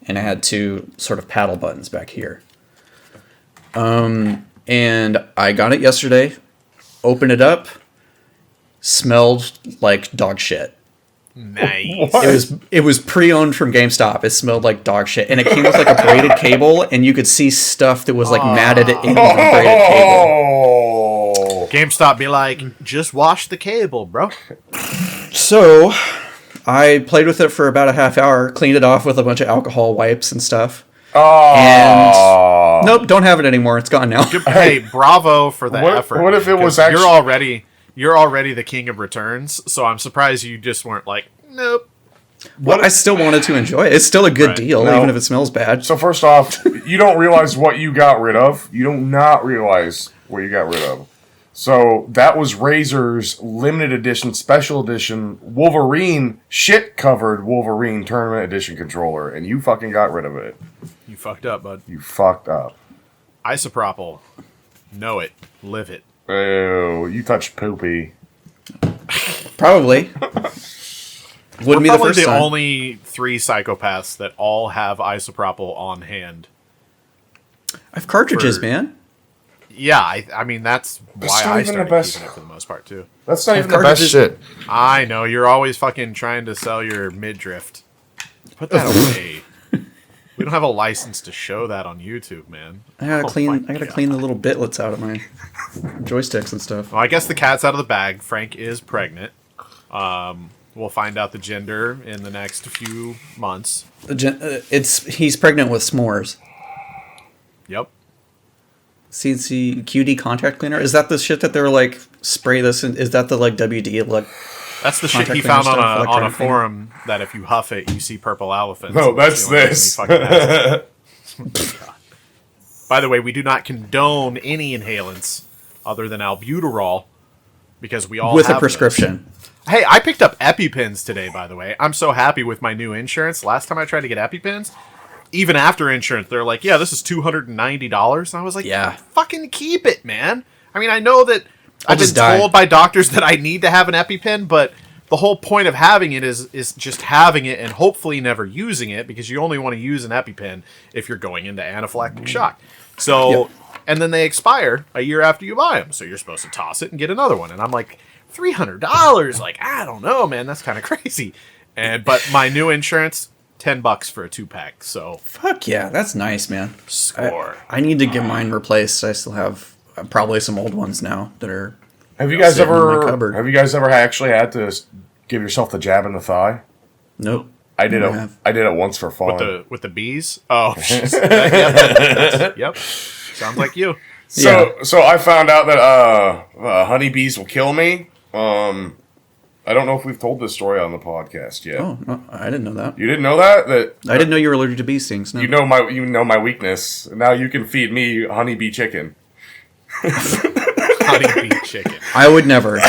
and it had two sort of paddle buttons back here. And I got it yesterday, opened it up, smelled like dog shit. Nice. It was pre-owned from GameStop. It smelled like dog shit, and it came with like a braided cable, and you could see stuff that was like matted in the braided cable. GameStop be like, just wash the cable, bro. So I played with it for about a half hour, cleaned it off with a bunch of alcohol wipes and stuff. And nope, don't have it anymore. It's gone now. Hey, bravo for the effort. What if it was actually... You're already the king of returns, so I'm surprised you just weren't like, nope. Well, I still wanted to enjoy it. It's still a good deal, even if it smells bad. So first off, you don't realize what you got rid of. You do not realize what you got rid of. So that was Razer's limited edition, special edition, Wolverine, shit-covered Wolverine Tournament Edition controller, and you fucking got rid of it. You fucked up, bud. You fucked up. Isopropyl. Know it. Live it. Oh, you touched poopy. Probably. Wouldn't be the first time. Only 3 psychopaths that all have isopropyl on hand. I have cartridges, man. Yeah, I mean, that's why I started keeping it for the most part, too. That's not even the best shit. I know, you're always fucking trying to sell your midriff. Put that away. We don't have a license to show that on YouTube, man. I gotta clean the little bitlets out of my joysticks and stuff. Well, I guess the cat's out of the bag. Frank is pregnant. We'll find out the gender in the next few months. He's pregnant with s'mores. Yep. CNC QD contact cleaner. Is that the shit that they were like spray this? Is that the like WD like That's the shit he Contact found lens on stuff, a electronic forum that if you huff it, you see purple elephants. No, And that's the only reason this. he fucking has it. By the way, we do not condone any inhalants other than albuterol because we all With have a prescription. those. Hey, I picked up EpiPens today, by the way. I'm so happy with my new insurance. Last time I tried to get EpiPens, even after insurance, they're like, yeah, this is $290. And I was like, Yeah. fucking keep it, man. I mean, I know that I've been just die. told by doctors that I need to have an EpiPen, but the whole point of having it is just having it and hopefully never using it, because you only want to use an EpiPen if you're going into anaphylactic shock. So, and then they expire a year after you buy them. So you're supposed to toss it and get another one. And I'm like, $300? Like, I don't know, man. That's kind of crazy. But my new insurance, $10 for a 2-pack. So Fuck yeah, that's nice, man. score. I need to get mine replaced. I still have probably some old ones now that are. Have you guys Sitting in my ever? cupboard. Have you guys ever actually had to give yourself the jab in the thigh? Nope. I did Never it. have. I did it once for fun. With the bees? Oh, yep. Sounds like you. So I found out that honeybees will kill me. I don't know if we've told this story on the podcast yet. Oh, no, I didn't know that. You didn't know that? I didn't know you were allergic to bee stings. No. You know my weakness. Now you can feed me honeybee chicken. Honeybee chicken. I would never.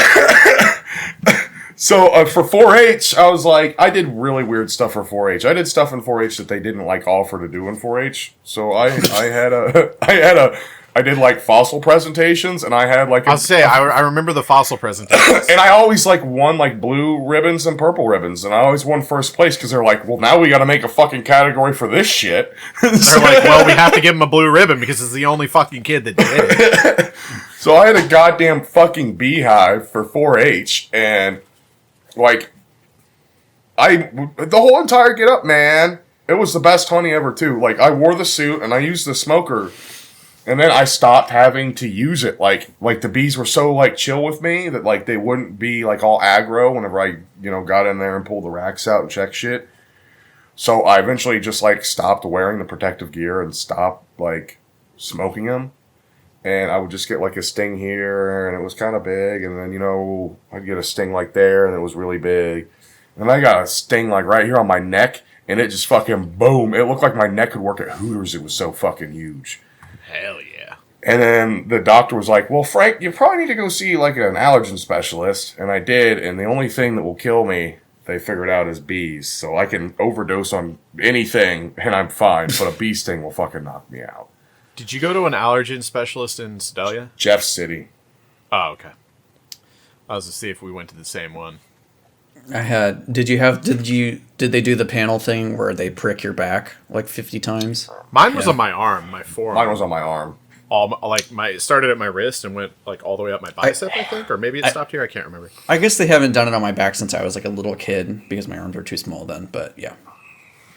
So for 4-H, I was like, I did really weird stuff for 4-H. I did stuff in 4-H that they didn't like offer to do in 4-H. So I did like fossil presentations, and I had like I remember the fossil presentations. and I always like won like blue ribbons and purple ribbons, and I always won first place because they're like, well, now we got to make a fucking category for this shit. They're like, well, we have to give him a blue ribbon because it's the only fucking kid that did it. So I had a goddamn fucking beehive for 4-H, and like the whole entire get up, man. It was the best honey ever too. Like I wore the suit and I used the smoker. And then I stopped having to use it. Like the bees were so like chill with me that like they wouldn't be like all aggro whenever I, got in there and pulled the racks out and checked shit. So I eventually just like stopped wearing the protective gear and stopped like smoking them. And I would just get like a sting here and it was kind of big. And then, I'd get a sting like there and it was really big. And I got a sting like right here on my neck and it just fucking boom. It looked like my neck could work at Hooters. It was so fucking huge. Hell yeah. And then the doctor was like, well, Frank, you probably need to go see like an allergen specialist. And I did. And the only thing that will kill me, they figured out, is bees. So I can overdose on anything and I'm fine. But a bee sting will fucking knock me out. Did you go to an allergen specialist in Sedalia? Jeff City. Oh, okay. I was to see if we went to the same one. Did they do the panel thing where they prick your back like 50 times? Mine was on my arm, my forearm. Mine was on my arm. It started at my wrist and went like all the way up my bicep, I think, or maybe it stopped here. I can't remember. I guess they haven't done it on my back since I was like a little kid because my arms were too small then. But yeah,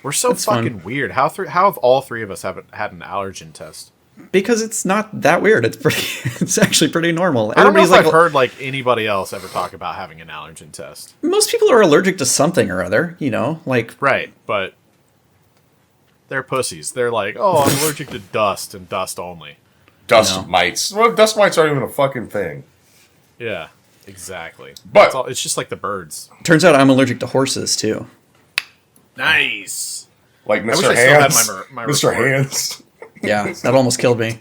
We're so It's fucking fun. weird. How have all three of us haven't had an allergen test? because it's not that weird. It's pretty. It's actually pretty normal. I don't know if Everybody's I've heard like anybody else ever talk about having an allergen test. most people are allergic to something or other. Like Right, but they're pussies. They're like, oh, I'm allergic to dust and dust only. Dust mites. Well, dust mites aren't even a fucking thing. Yeah, exactly. But It's just like the birds. turns out I'm allergic to horses too. Nice. like wish Mr. I still had Hands. my Mr. report. Hands. Yeah, that almost killed me.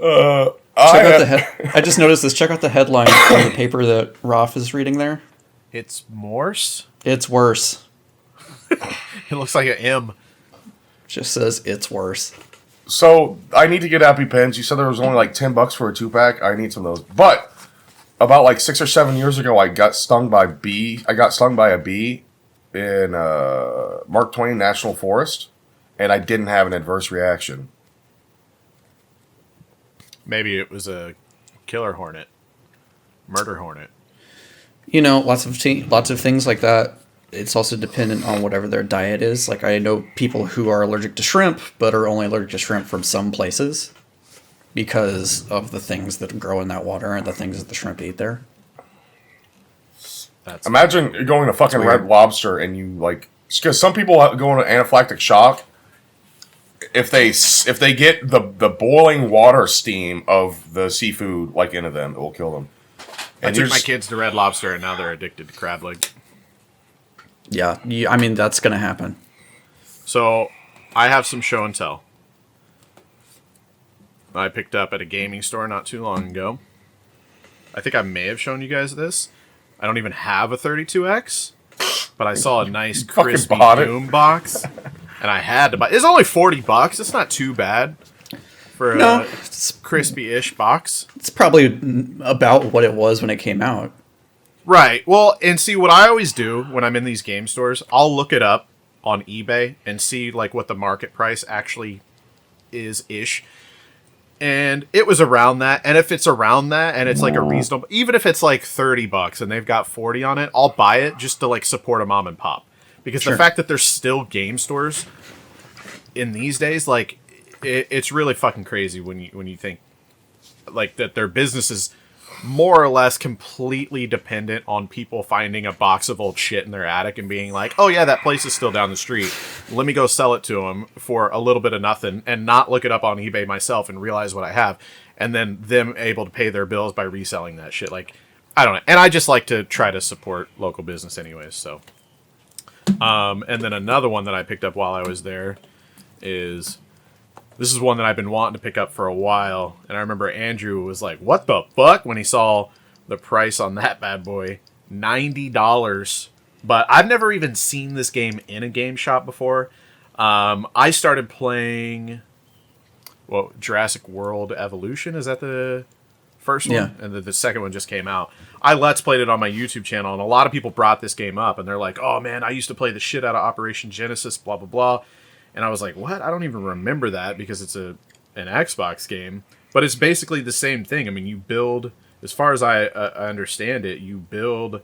I just noticed this. Check out the headline on the paper that Roth is reading there. It's Morse. It's worse. It looks like an M. Just says it's worse. So I need to get EpiPens. You said there was only like $10 for a 2-pack. I need some of those. But about like 6 or 7 years ago, I got stung by a bee. I got stung by a bee in Mark Twain National Forest, and I didn't have an adverse reaction. Maybe it was a killer hornet, murder hornet. Lots of things like that. It's also dependent on whatever their diet is. Like I know people who are allergic to shrimp, but are only allergic to shrimp from some places because of the things that grow in that water and the things that the shrimp eat there. Imagine going to fucking Red Lobster and you like, because some people go into anaphylactic shock if they get the boiling water steam of the seafood like into them, it will kill them. I took my kids to Red Lobster, and now they're addicted to crab leg. Yeah, I mean, that's going to happen. So, I have some show and tell. I picked up at a gaming store not too long ago. I think I may have shown you guys this. I don't even have a 32X, but I saw a nice crispy Doom box, and I had to buy. It's only $40. It's not too bad for a crispy-ish box. It's probably about what it was when it came out. Right. Well, and see, what I always do when I'm in these game stores, I'll look it up on eBay and see like what the market price actually is-ish. And it was around that. And if it's around that and it's like a reasonable, even if it's like $30 and they've got 40 on it, I'll buy it just to like support a mom and pop. Because the fact that there's still game stores in these days, like it's really fucking crazy when you think like that their business is more or less completely dependent on people finding a box of old shit in their attic and being like, oh yeah, that place is still down the street. Let me go sell it to them for a little bit of nothing and not look it up on eBay myself and realize what I have. And then them able to pay their bills by reselling that shit. Like, I don't know. And I just like to try to support local business anyways. So, and then another one that I picked up while I was there is... This is one that I've been wanting to pick up for a while, and I remember Andrew was like, what the fuck? When he saw the price on that bad boy, $90. But I've never even seen this game in a game shop before. I started playing, Jurassic World Evolution? Is that the first one? Yeah. And the second one just came out. I Let's Played it on my YouTube channel, and a lot of people brought this game up, and they're like, oh man, I used to play the shit out of Operation Genesis, blah, blah, blah. And I was like, what? I don't even remember that because it's an Xbox game. But it's basically the same thing. I mean, you build, as far as I understand it, you build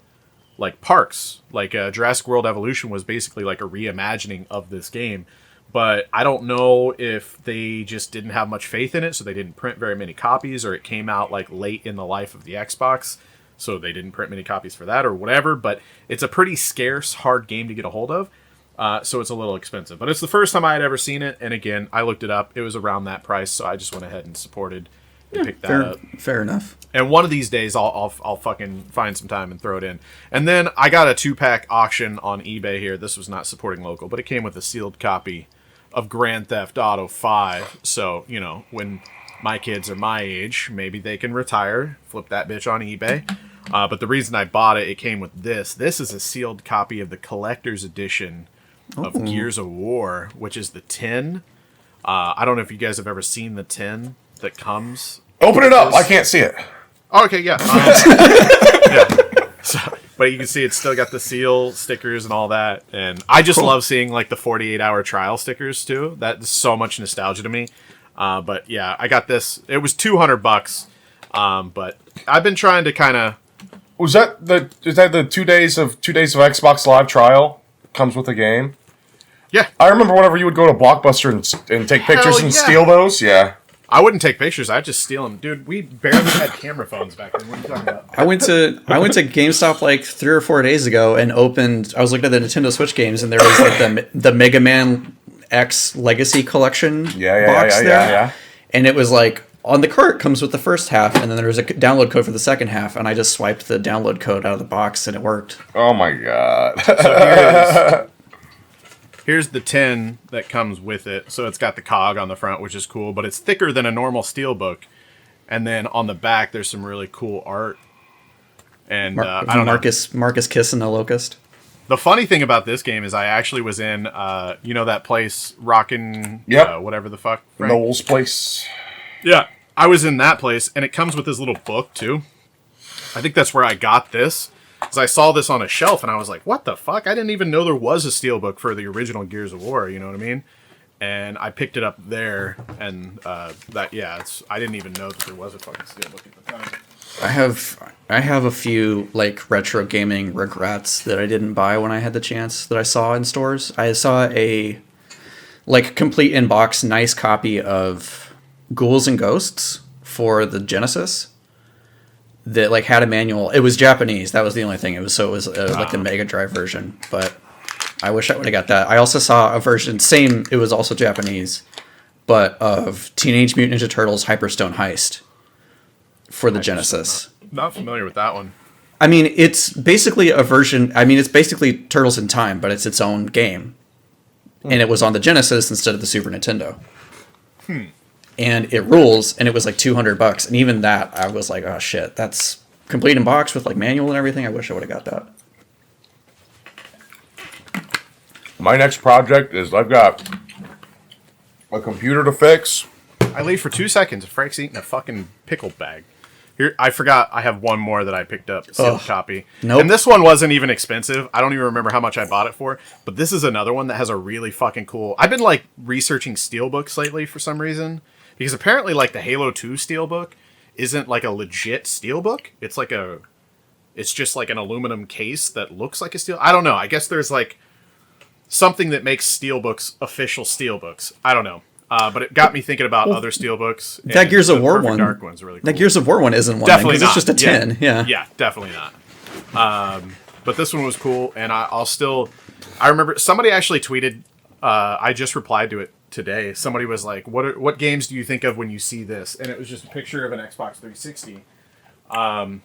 like parks. Like Jurassic World Evolution was basically like a reimagining of this game. But I don't know if they just didn't have much faith in it, so they didn't print very many copies, or it came out like late in the life of the Xbox, so they didn't print many copies for that, or whatever. But it's a pretty scarce, hard game to get a hold of. So it's a little expensive, but it's the first time I had ever seen it. And again, I looked it up. It was around that price. So I just went ahead and supported and picked that up. Fair enough. And one of these days I'll fucking find some time and throw it in. And then I got a 2-pack auction on eBay here. This was not supporting local, but it came with a sealed copy of Grand Theft Auto 5. So, you know, when my kids are my age, maybe they can retire, flip that bitch on eBay. But the reason I bought it, it came with this. This is a sealed copy of the collector's edition of Gears of War, which is the tin. I don't know if you guys have ever seen the tin that comes. Open it up. I can't see it. Oh, okay, yeah. Yeah. So, but you can see it's still got the seal stickers and all that. And I just love seeing like the 48-hour trial stickers too. That's so much nostalgia to me. But yeah, I got this. It was $200. But I've been trying to kind of. Is that the 2 days of Xbox Live trial? Comes with the game. Yeah, I remember whenever you would go to Blockbuster and take pictures and steal those. Yeah, I wouldn't take pictures. I'd just steal them, dude. We barely had camera phones back then. What are you talking about? I went to GameStop like 3 or 4 days ago and opened. I was looking at the Nintendo Switch games, and there was like the Mega Man X Legacy Collection box there. Yeah. And it was like on the cart comes with the first half, and then there was a download code for the second half, and I just swiped the download code out of the box, and it worked. Oh my god! So here's the tin that comes with it. So it's got the cog on the front, which is cool, but it's thicker than a normal SteelBook. And then on the back, there's some really cool art. And I don't know. Marcus kissing a locust. The funny thing about this game is I actually was in, that place, Rockin', whatever the fuck. Frank? Noel's place. Yeah, I was in that place, and it comes with this little book, too. I think that's where I got this, because I saw this on a shelf, and I was like, what the fuck? I didn't even know there was a SteelBook for the original Gears of War, you know what I mean? And I picked it up there, and I didn't even know that there was a fucking SteelBook at the time. I have a few like retro gaming regrets that I didn't buy when I had the chance that I saw in stores. I saw a like complete in-box nice copy of Ghouls and Ghosts for the Genesis that like had a manual. It was Japanese. That was the only thing. It was like the Mega Drive version, but I wish I would have got that. I also saw a version, it was also Japanese, but of Teenage Mutant Ninja Turtles Hyperstone Heist for the Genesis. Not familiar with that one. I mean, it's basically a version. I mean, it's basically Turtles in Time, but it's its own game, and it was on the Genesis instead of the Super Nintendo. And it rules, and it was like $200, and even that, I was like, oh shit, that's complete in box with like manual and everything. I wish I would have got that. My next project is I've got a computer to fix. I leave for 2 seconds. Frank's eating a fucking pickle bag. Here, I forgot I have one more that I picked up, sealed copy. Nope. And this one wasn't even expensive. I don't even remember how much I bought it for. But this is another one that has a really fucking cool... I've been, like, researching SteelBooks lately for some reason. Because apparently, like, the Halo 2 SteelBook isn't, like, a legit SteelBook. It's, like, a... It's just, like, an aluminum case that looks like a steel... I don't know. I guess there's, like, something that makes SteelBooks official SteelBooks. I don't know. But it got me thinking about other SteelBooks. That Gears of War one. Dark one's really cool. That Gears of War one isn't one. Definitely not. It's just a 10. Yeah. Yeah, definitely not. But this one was cool, and I'll still... I remember somebody actually tweeted... I just replied to it today. Somebody was like, what games do you think of when you see this? And it was just a picture of an Xbox 360. And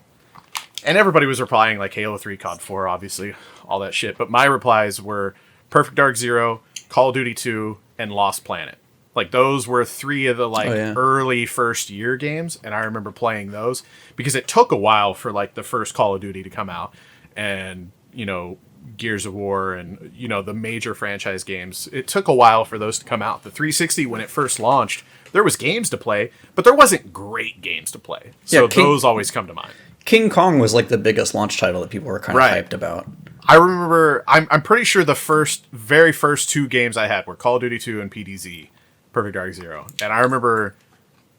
everybody was replying like Halo 3, COD 4, obviously, all that shit. But my replies were Perfect Dark Zero, Call of Duty 2, and Lost Planet. Like, those were 3 of the, early first year games, and I remember playing those, because it took a while for, like, the first Call of Duty to come out, and, you know, Gears of War, and, you know, the major franchise games. It took a while for those to come out. The 360, when it first launched, there was games to play, but there wasn't great games to play. So those always come to mind. King Kong was, like, the biggest launch title that people were kind of hyped about. I remember, I'm pretty sure the very first 2 games I had were Call of Duty 2 and PDZ. Perfect Dark Zero. And I remember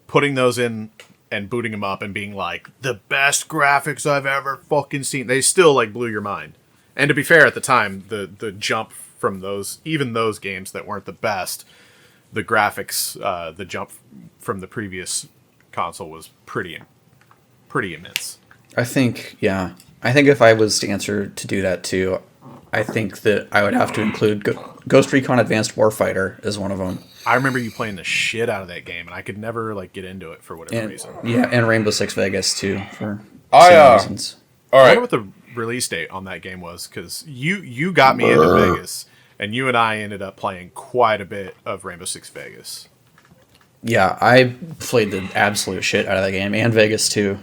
putting those in and booting them up and being like, the best graphics I've ever fucking seen. They still, like, blew your mind. And to be fair, at the time, the jump from those, even those games that weren't the best, the graphics, the jump from the previous console was pretty immense. I think if I was to answer to do that too, I think that I would have to include Ghost Recon Advanced Warfighter as one of them. I remember you playing the shit out of that game, and I could never like get into it for whatever reason. Yeah, and Rainbow Six Vegas too, for same reasons. All right. I wonder what the release date on that game was, because you got me into Vegas, and you and I ended up playing quite a bit of Rainbow Six Vegas. Yeah, I played the absolute shit out of that game, and Vegas too.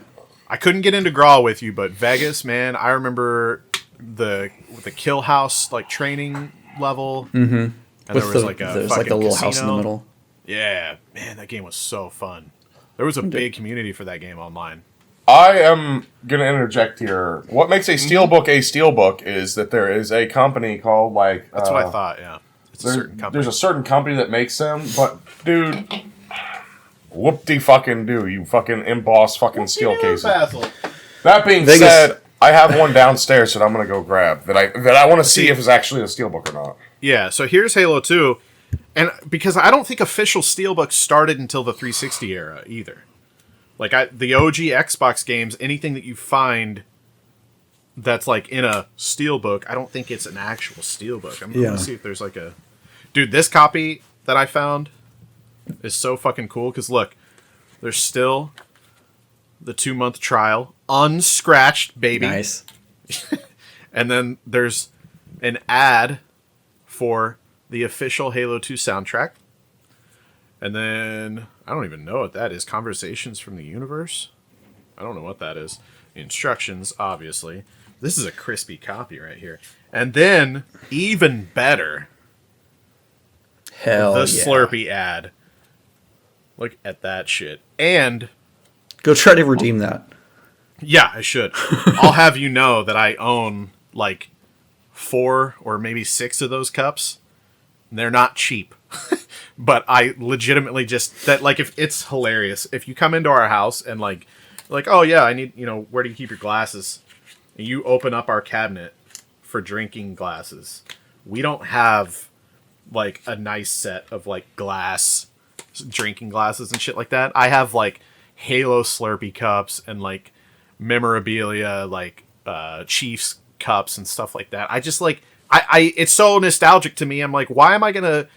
I couldn't get into Grawl with you, but Vegas, man, I remember the Kill House like training level. Mm-hmm. And there was like a little casino. house in the middle. Yeah, man, that game was so fun. There was a big community for that game online. I am going to interject here. What makes a SteelBook is that there is a company called, like... That's what I thought, yeah. It's a certain company. There's a certain company that makes them, but, dude... Whoop-de-fucking-do, you fucking emboss fucking steel cases. That being said, I have one downstairs that I'm going to go grab, that I want to see if it's actually a SteelBook or not. Yeah, so here's Halo 2, and because I don't think official SteelBooks started until the 360 era, either. Like, the OG Xbox games, anything that you find that's, like, in a SteelBook, I don't think it's an actual SteelBook. I'm going to see if there's, like, a... Dude, this copy that I found is so fucking cool, because, look, there's still the 2-month trial, unscratched, baby. Nice. And then there's an ad for the official Halo 2 soundtrack. And then, I don't even know what that is. Conversations from the Universe? I don't know what that is. Instructions, obviously. This is a crispy copy right here. And then, even better, the Slurpee ad. Look at that shit. And... Go try to redeem that. Yeah, I should. I'll have you know that I own, like, 4 or maybe 6 of those cups. They're not cheap. But I legitimately just... That, like, if it's hilarious. If you come into our house and, like, oh, yeah, I need, where do you keep your glasses? And you open up our cabinet for drinking glasses. We don't have, like, a nice set of, like, glass drinking glasses and shit like that. I have, like, Halo Slurpee cups and, like, memorabilia, like, Chiefs cups and stuff like that. I just, like... I it's so nostalgic to me. I'm like, why am I going to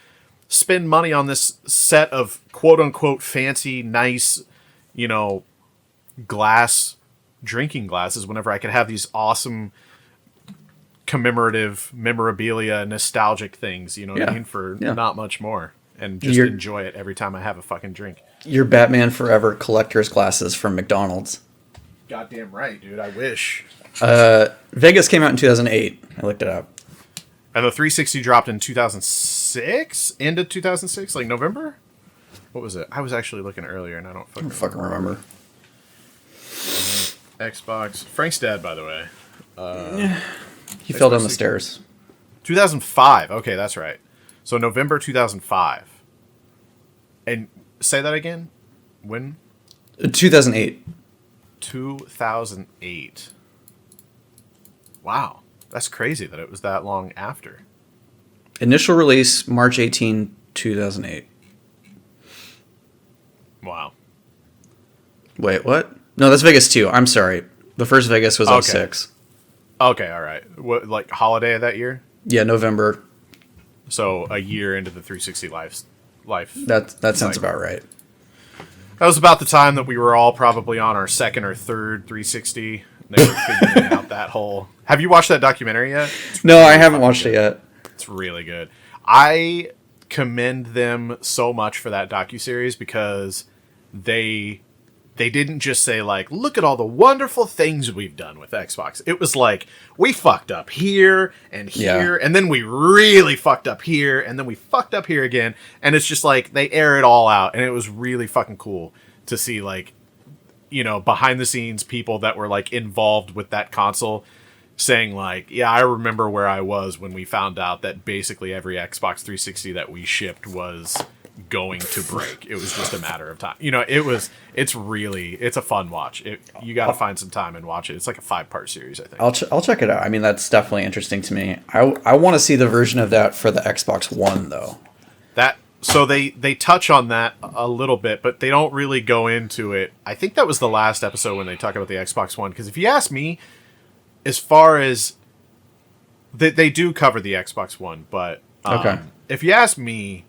spend money on this set of quote-unquote fancy, nice, glass drinking glasses whenever I could have these awesome commemorative memorabilia, nostalgic things, you know what I mean, for not much more, and just enjoy it every time I have a fucking drink. Your Batman Forever collector's glasses from McDonald's. Goddamn right, dude. I wish. Vegas came out in 2008. I looked it up. And the 360 dropped in 2006? End of 2006? Like November? What was it? I was actually looking earlier and I don't fucking remember. Xbox. Frank's dead, by the way. He fell down the stairs. 2005. Okay, that's right. So November 2005. And say that again? When? 2008. 2008. Wow. That's crazy that it was that long after. Initial release, March 18, 2008. Wow. Wait, what? No, that's Vegas 2. I'm sorry. The first Vegas was 06. Okay, all right. What, like holiday of that year? Yeah, November. So a year into the 360 life. That sounds about right. That was about the time that we were all probably on our second or third 360. They were figuring out that whole... Have you watched that documentary yet? No, I haven't watched it yet. It's really good. I commend them so much for that docuseries because they didn't just say, like, look at all the wonderful things we've done with Xbox. It was like, we fucked up here and here, and then we really fucked up here, and then we fucked up here again. And it's just like, they air it all out, and it was really fucking cool to see, like, you know, behind the scenes people that were, like, involved with that console saying, like, yeah, I remember where I was when we found out that basically every Xbox 360 that we shipped was going to break. It was just a matter of time. You know, it's a fun watch. You got to find some time and watch it. It's like a 5-part series, I think. I'll check it out. I mean, that's definitely interesting to me. I want to see the version of that for the Xbox One, though. So they touch on that a little bit, but they don't really go into it. I think that was the last episode when they talk about the Xbox One, because if you ask me, as far as they do cover the Xbox One, but if you ask me,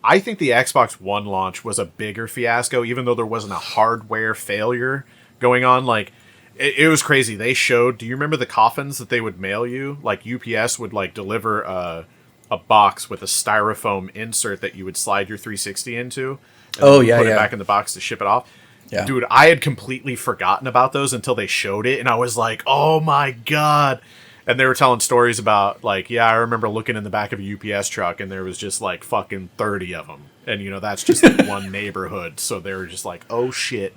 I think the Xbox One launch was a bigger fiasco, even though there wasn't a hardware failure going on. Like, it was crazy. They showed, do you remember the coffins that they would mail you? Like, UPS would, like, deliver a box with a styrofoam insert that you would slide your 360 into. And put it back in the box to ship it off. Yeah. Dude, I had completely forgotten about those until they showed it, and I was like, oh my God. And they were telling stories about, like, yeah, I remember looking in the back of a UPS truck, and there was just, like, fucking 30 of them. And, you know, that's just in one neighborhood. So they were just like, oh, shit,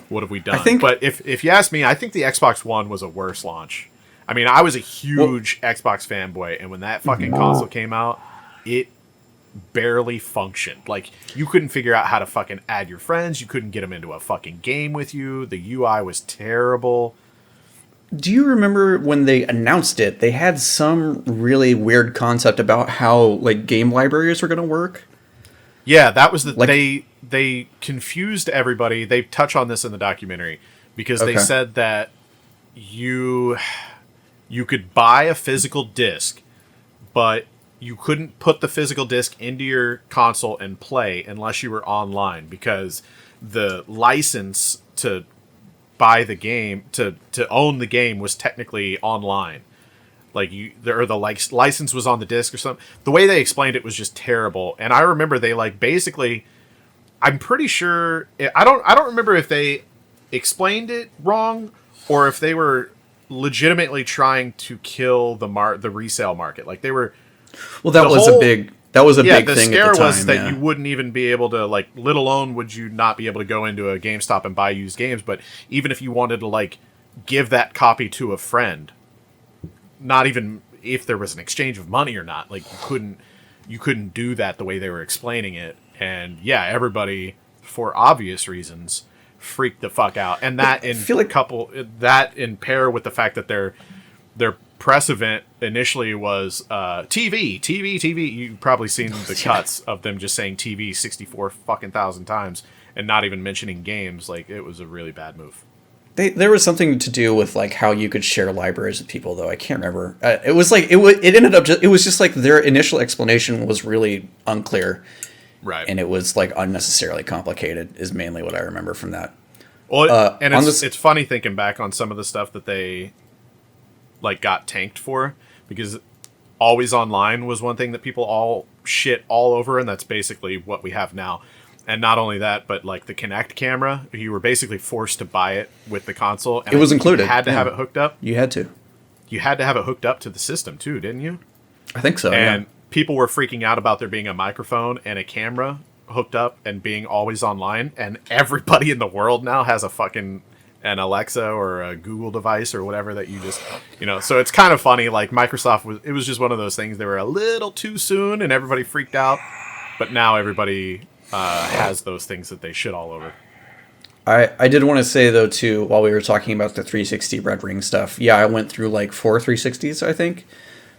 what have we done? But if you ask me, I think the Xbox One was a worse launch. I mean, I was a huge Xbox fanboy, and when that fucking console came out, it barely functioned. Like, you couldn't figure out how to fucking add your friends. You couldn't get them into a fucking game with you. The UI was terrible. Do you remember when they announced it, they had some really weird concept about how, like, game libraries were going to work? Yeah, that was they confused everybody. They touch on this in the documentary because they said that you could buy a physical disc, but you couldn't put the physical disc into your console and play unless you were online, because the license to buy the game, to own the game, was technically online. Like, the license was on the disc or something. The way they explained it was just terrible. And I remember they, like, basically, I'm pretty sure, I don't remember if they explained it wrong or if they were legitimately trying to kill the resale market. Like, they were... Well, that was a big thing at the time. The scare was that you wouldn't even be able to, like, let alone would you not be able to go into a GameStop and buy used games, but even if you wanted to, like, give that copy to a friend, not even if there was an exchange of money or not, like, you couldn't do that the way they were explaining it. And yeah, everybody, for obvious reasons, freaked the fuck out. And that in pair with the fact that their press event initially was TV. You've probably seen the cuts of them just saying TV 64 fucking thousand times and not even mentioning games. Like, it was a really bad move. There was something to do with, like, how you could share libraries with people, though. I can't remember. It was like it ended up it was just like their initial explanation was really unclear, right? And it was, like, unnecessarily complicated. Is mainly what I remember from that. Well, and on it's funny thinking back on some of the stuff that they like got tanked for, because always online was one thing that people all shit all over, and that's basically what we have now. And not only that, but like the Kinect camera, you were basically forced to buy it with the console. And It was included. You had to have it hooked up. You had to. You had to have it hooked up to the system too, didn't you? I think so. And people were freaking out about there being a microphone and a camera hooked up and being always online. And everybody in the world now has a fucking an Alexa or a Google device or whatever that you just, so it's kind of funny. Like Microsoft it was just one of those things. They were a little too soon and everybody freaked out. But now everybody has those things that they shit all over. I did want to say, though, too, while we were talking about the 360 Red Ring stuff, yeah, I went through like 4 360s, I think.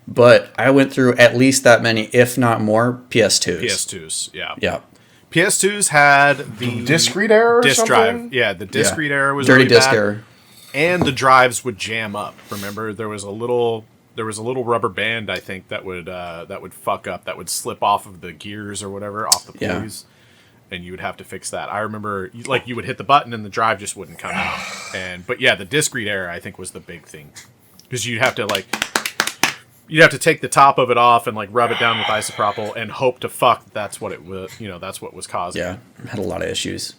But I went through at least that many, if not more, PS2s. PS2s, yeah. Yeah. PS2s had the disc read error or disc something? drive. Yeah, the disc read error was dirty really disc bad. error. And the drives would jam up. Remember, there was a little rubber band, I think, that would fuck up, that would slip off of the gears or whatever, off the pulleys. Yeah. And you would have to fix that. I remember, like, you would hit the button and the drive just wouldn't come out. But yeah, the disc read error, I think, was the big thing, because you'd have to take the top of it off and like rub it down with isopropyl and hope to fuck that's what it was. That's what was causing. Yeah, it had a lot of issues.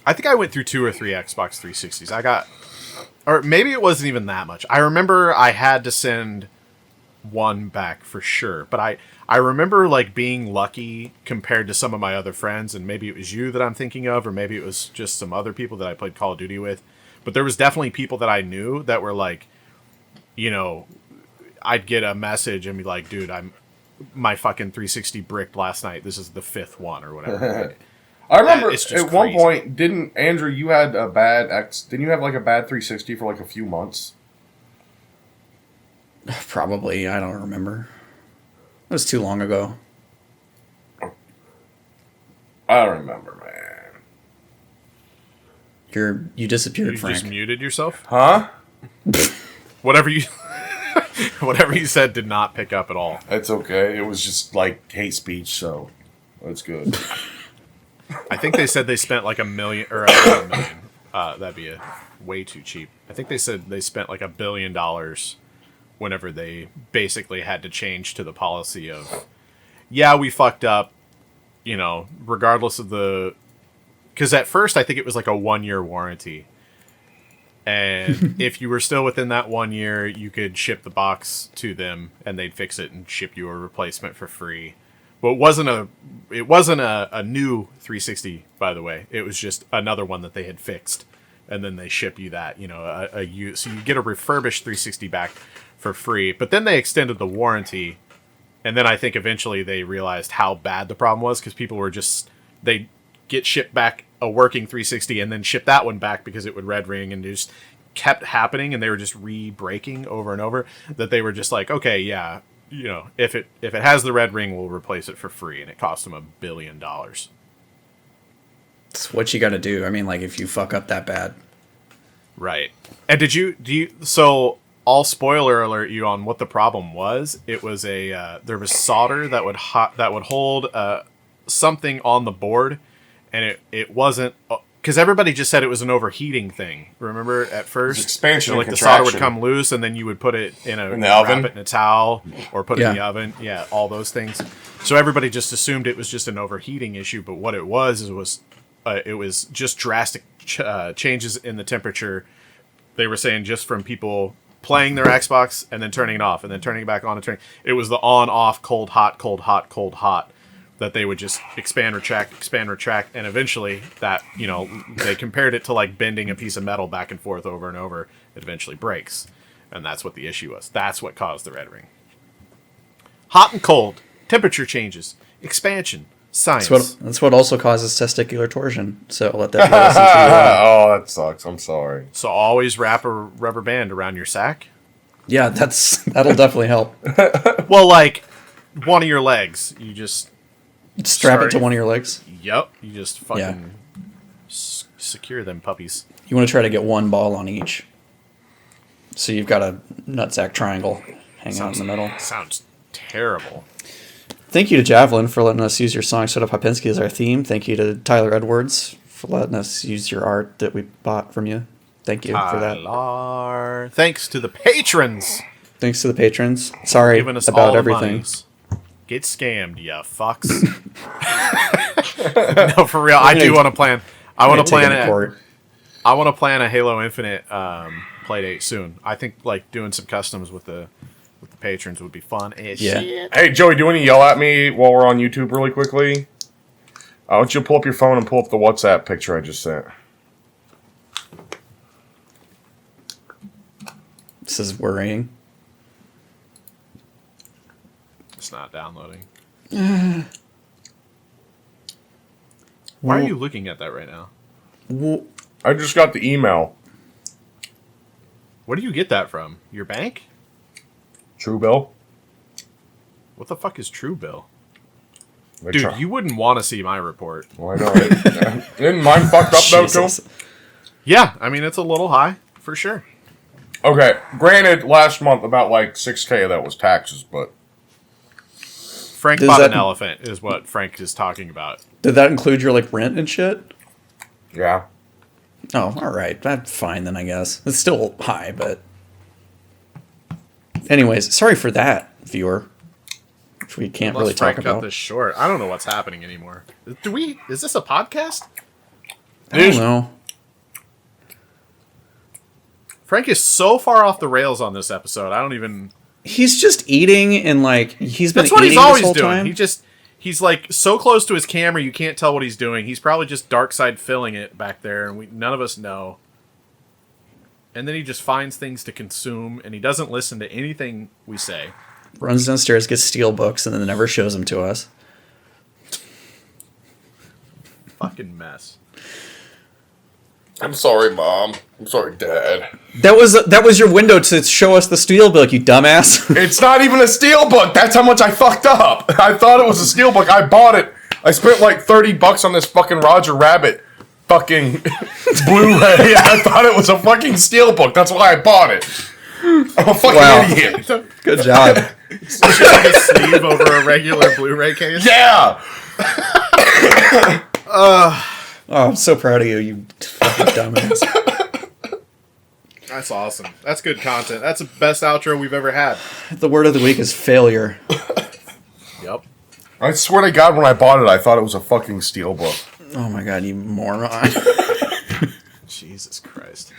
I think I went through 2 or 3 Xbox 360s. Or maybe it wasn't even that much. I remember I had to send one back for sure, but I remember like being lucky compared to some of my other friends, and maybe it was you that I'm thinking of, or maybe it was just some other people that I played Call of Duty with. But there was definitely people that I knew that were like, I'd get a message and be like, dude, my fucking 360 bricked last night. This is the 5th one or whatever. I remember at crazy. one point, didn't Andrew, you had didn't you have like a bad 360 for like a few months? Probably. I don't remember. It was too long ago. I don't remember, man. You disappeared, You Frank. just muted yourself? Huh? Whatever you said did not pick up at all. It's okay. It was just like hate speech, so that's good. I think they said they spent like $1 million, or $1 million. That'd be way too cheap. I think they said they spent like $1 billion whenever they basically had to change to the policy of, yeah, we fucked up, regardless of because at first I think it was like a 1-year warranty. And if you were still within that 1 year, you could ship the box to them and they'd fix it and ship you a replacement for free. But it wasn't a new 360, by the way. It was just another one that they had fixed. And then they ship you that, so you get a refurbished 360 back for free. But then they extended the warranty. And then I think eventually they realized how bad the problem was, because people were they get shipped back a working 360 and then ship that one back because it would red ring, and it just kept happening, and they were just re-breaking over and over, that they were just like, okay, yeah, if it has the red ring, we'll replace it for free. And it cost them $1 billion. It's what you got to do. I mean, like, if you fuck up that bad. Right. And so I'll spoiler alert you on what the problem was. It was there was solder that would hold something on the board, and it wasn't, because everybody just said it was an overheating thing. Remember at first, expansion, like the solder would come loose, and then you would put it in the oven, wrap it in a towel, or put it in the oven. Yeah, all those things. So everybody just assumed it was just an overheating issue, but what it was it was just drastic changes in the temperature. They were saying just from people playing their Xbox and then turning it off and then turning it back on and turning. It was the on-off, cold, hot, cold, hot, cold, hot, that they would just expand, retract, and eventually that, they compared it to like bending a piece of metal back and forth over and over. It eventually breaks, and that's what the issue was. That's what caused the red ring. Hot and cold, temperature changes, expansion, science. That's what also causes testicular torsion. So let that be a lesson for you. Oh, that sucks. I'm sorry. So always wrap a rubber band around your sack. Yeah, that'll definitely help. Well, like one of your legs, you just strap it to one of your legs. Yep, you just fucking secure them puppies. You want to try to get one ball on each, so you've got a nutsack triangle hanging out in the middle. Sounds terrible. Thank you to Javelin for letting us use your song "Soda Popinski" as our theme. Thank you to Tyler Edwards for letting us use your art that we bought from you. Thank you for that. Tyler. Thanks to the patrons. Thanks to the patrons. Sorry Giving us about all the everything. monies. Get scammed, you fucks. No, for real. I do want to plan. I want to plan it. I want to plan a Halo Infinite playdate soon. I think like doing some customs with the patrons would be fun as shit. Hey Joey, do you want to yell at me while we're on YouTube really quickly? Why don't you pull up your phone and pull up the WhatsApp picture I just sent? This is worrying. It's not downloading. Why are you looking at that right now? I just got the email. Where do you get that from? Your bank? Truebill? What the fuck is Truebill? Dude, you wouldn't want to see my report. Why not? Isn't mine fucked up though, too? Yeah, I mean, it's a little high, for sure. Okay, granted, last month about like 6K of that was taxes, but... Frank bought an elephant, is what Frank is talking about. Did that include your like rent and shit? Yeah. Oh, all right. That's fine then, I guess. It's still high, but... Anyways, sorry for that, viewer. Which we can't really talk about. Cut this short. I don't know what's happening anymore. Is this a podcast? I don't know. Frank is so far off the rails on this episode. I don't even... He's just eating and like he's been. That's what eating he's always this whole doing. Time. He's like so close to his camera you can't tell what he's doing. He's probably just dark side filling it back there, and none of us know. And then he just finds things to consume, and he doesn't listen to anything we say. Runs downstairs, gets SteelBooks, and then never shows them to us. Fucking mess. I'm sorry, Mom. I'm sorry, Dad. That was your window to show us the SteelBook, you dumbass. It's not even a SteelBook. That's how much I fucked up. I thought it was a SteelBook. I bought it. I spent like $30 on this fucking Roger Rabbit fucking Blu-ray. I thought it was a fucking SteelBook. That's why I bought it. I'm a fucking idiot. Good job. It's just like a sleeve over a regular Blu-ray case. Yeah. Oh, I'm so proud of you, you fucking dumbass. That's awesome. That's good content. That's the best outro we've ever had. The word of the week is failure. Yep. I swear to God, when I bought it, I thought it was a fucking SteelBook. Oh my God, you moron. Jesus Christ.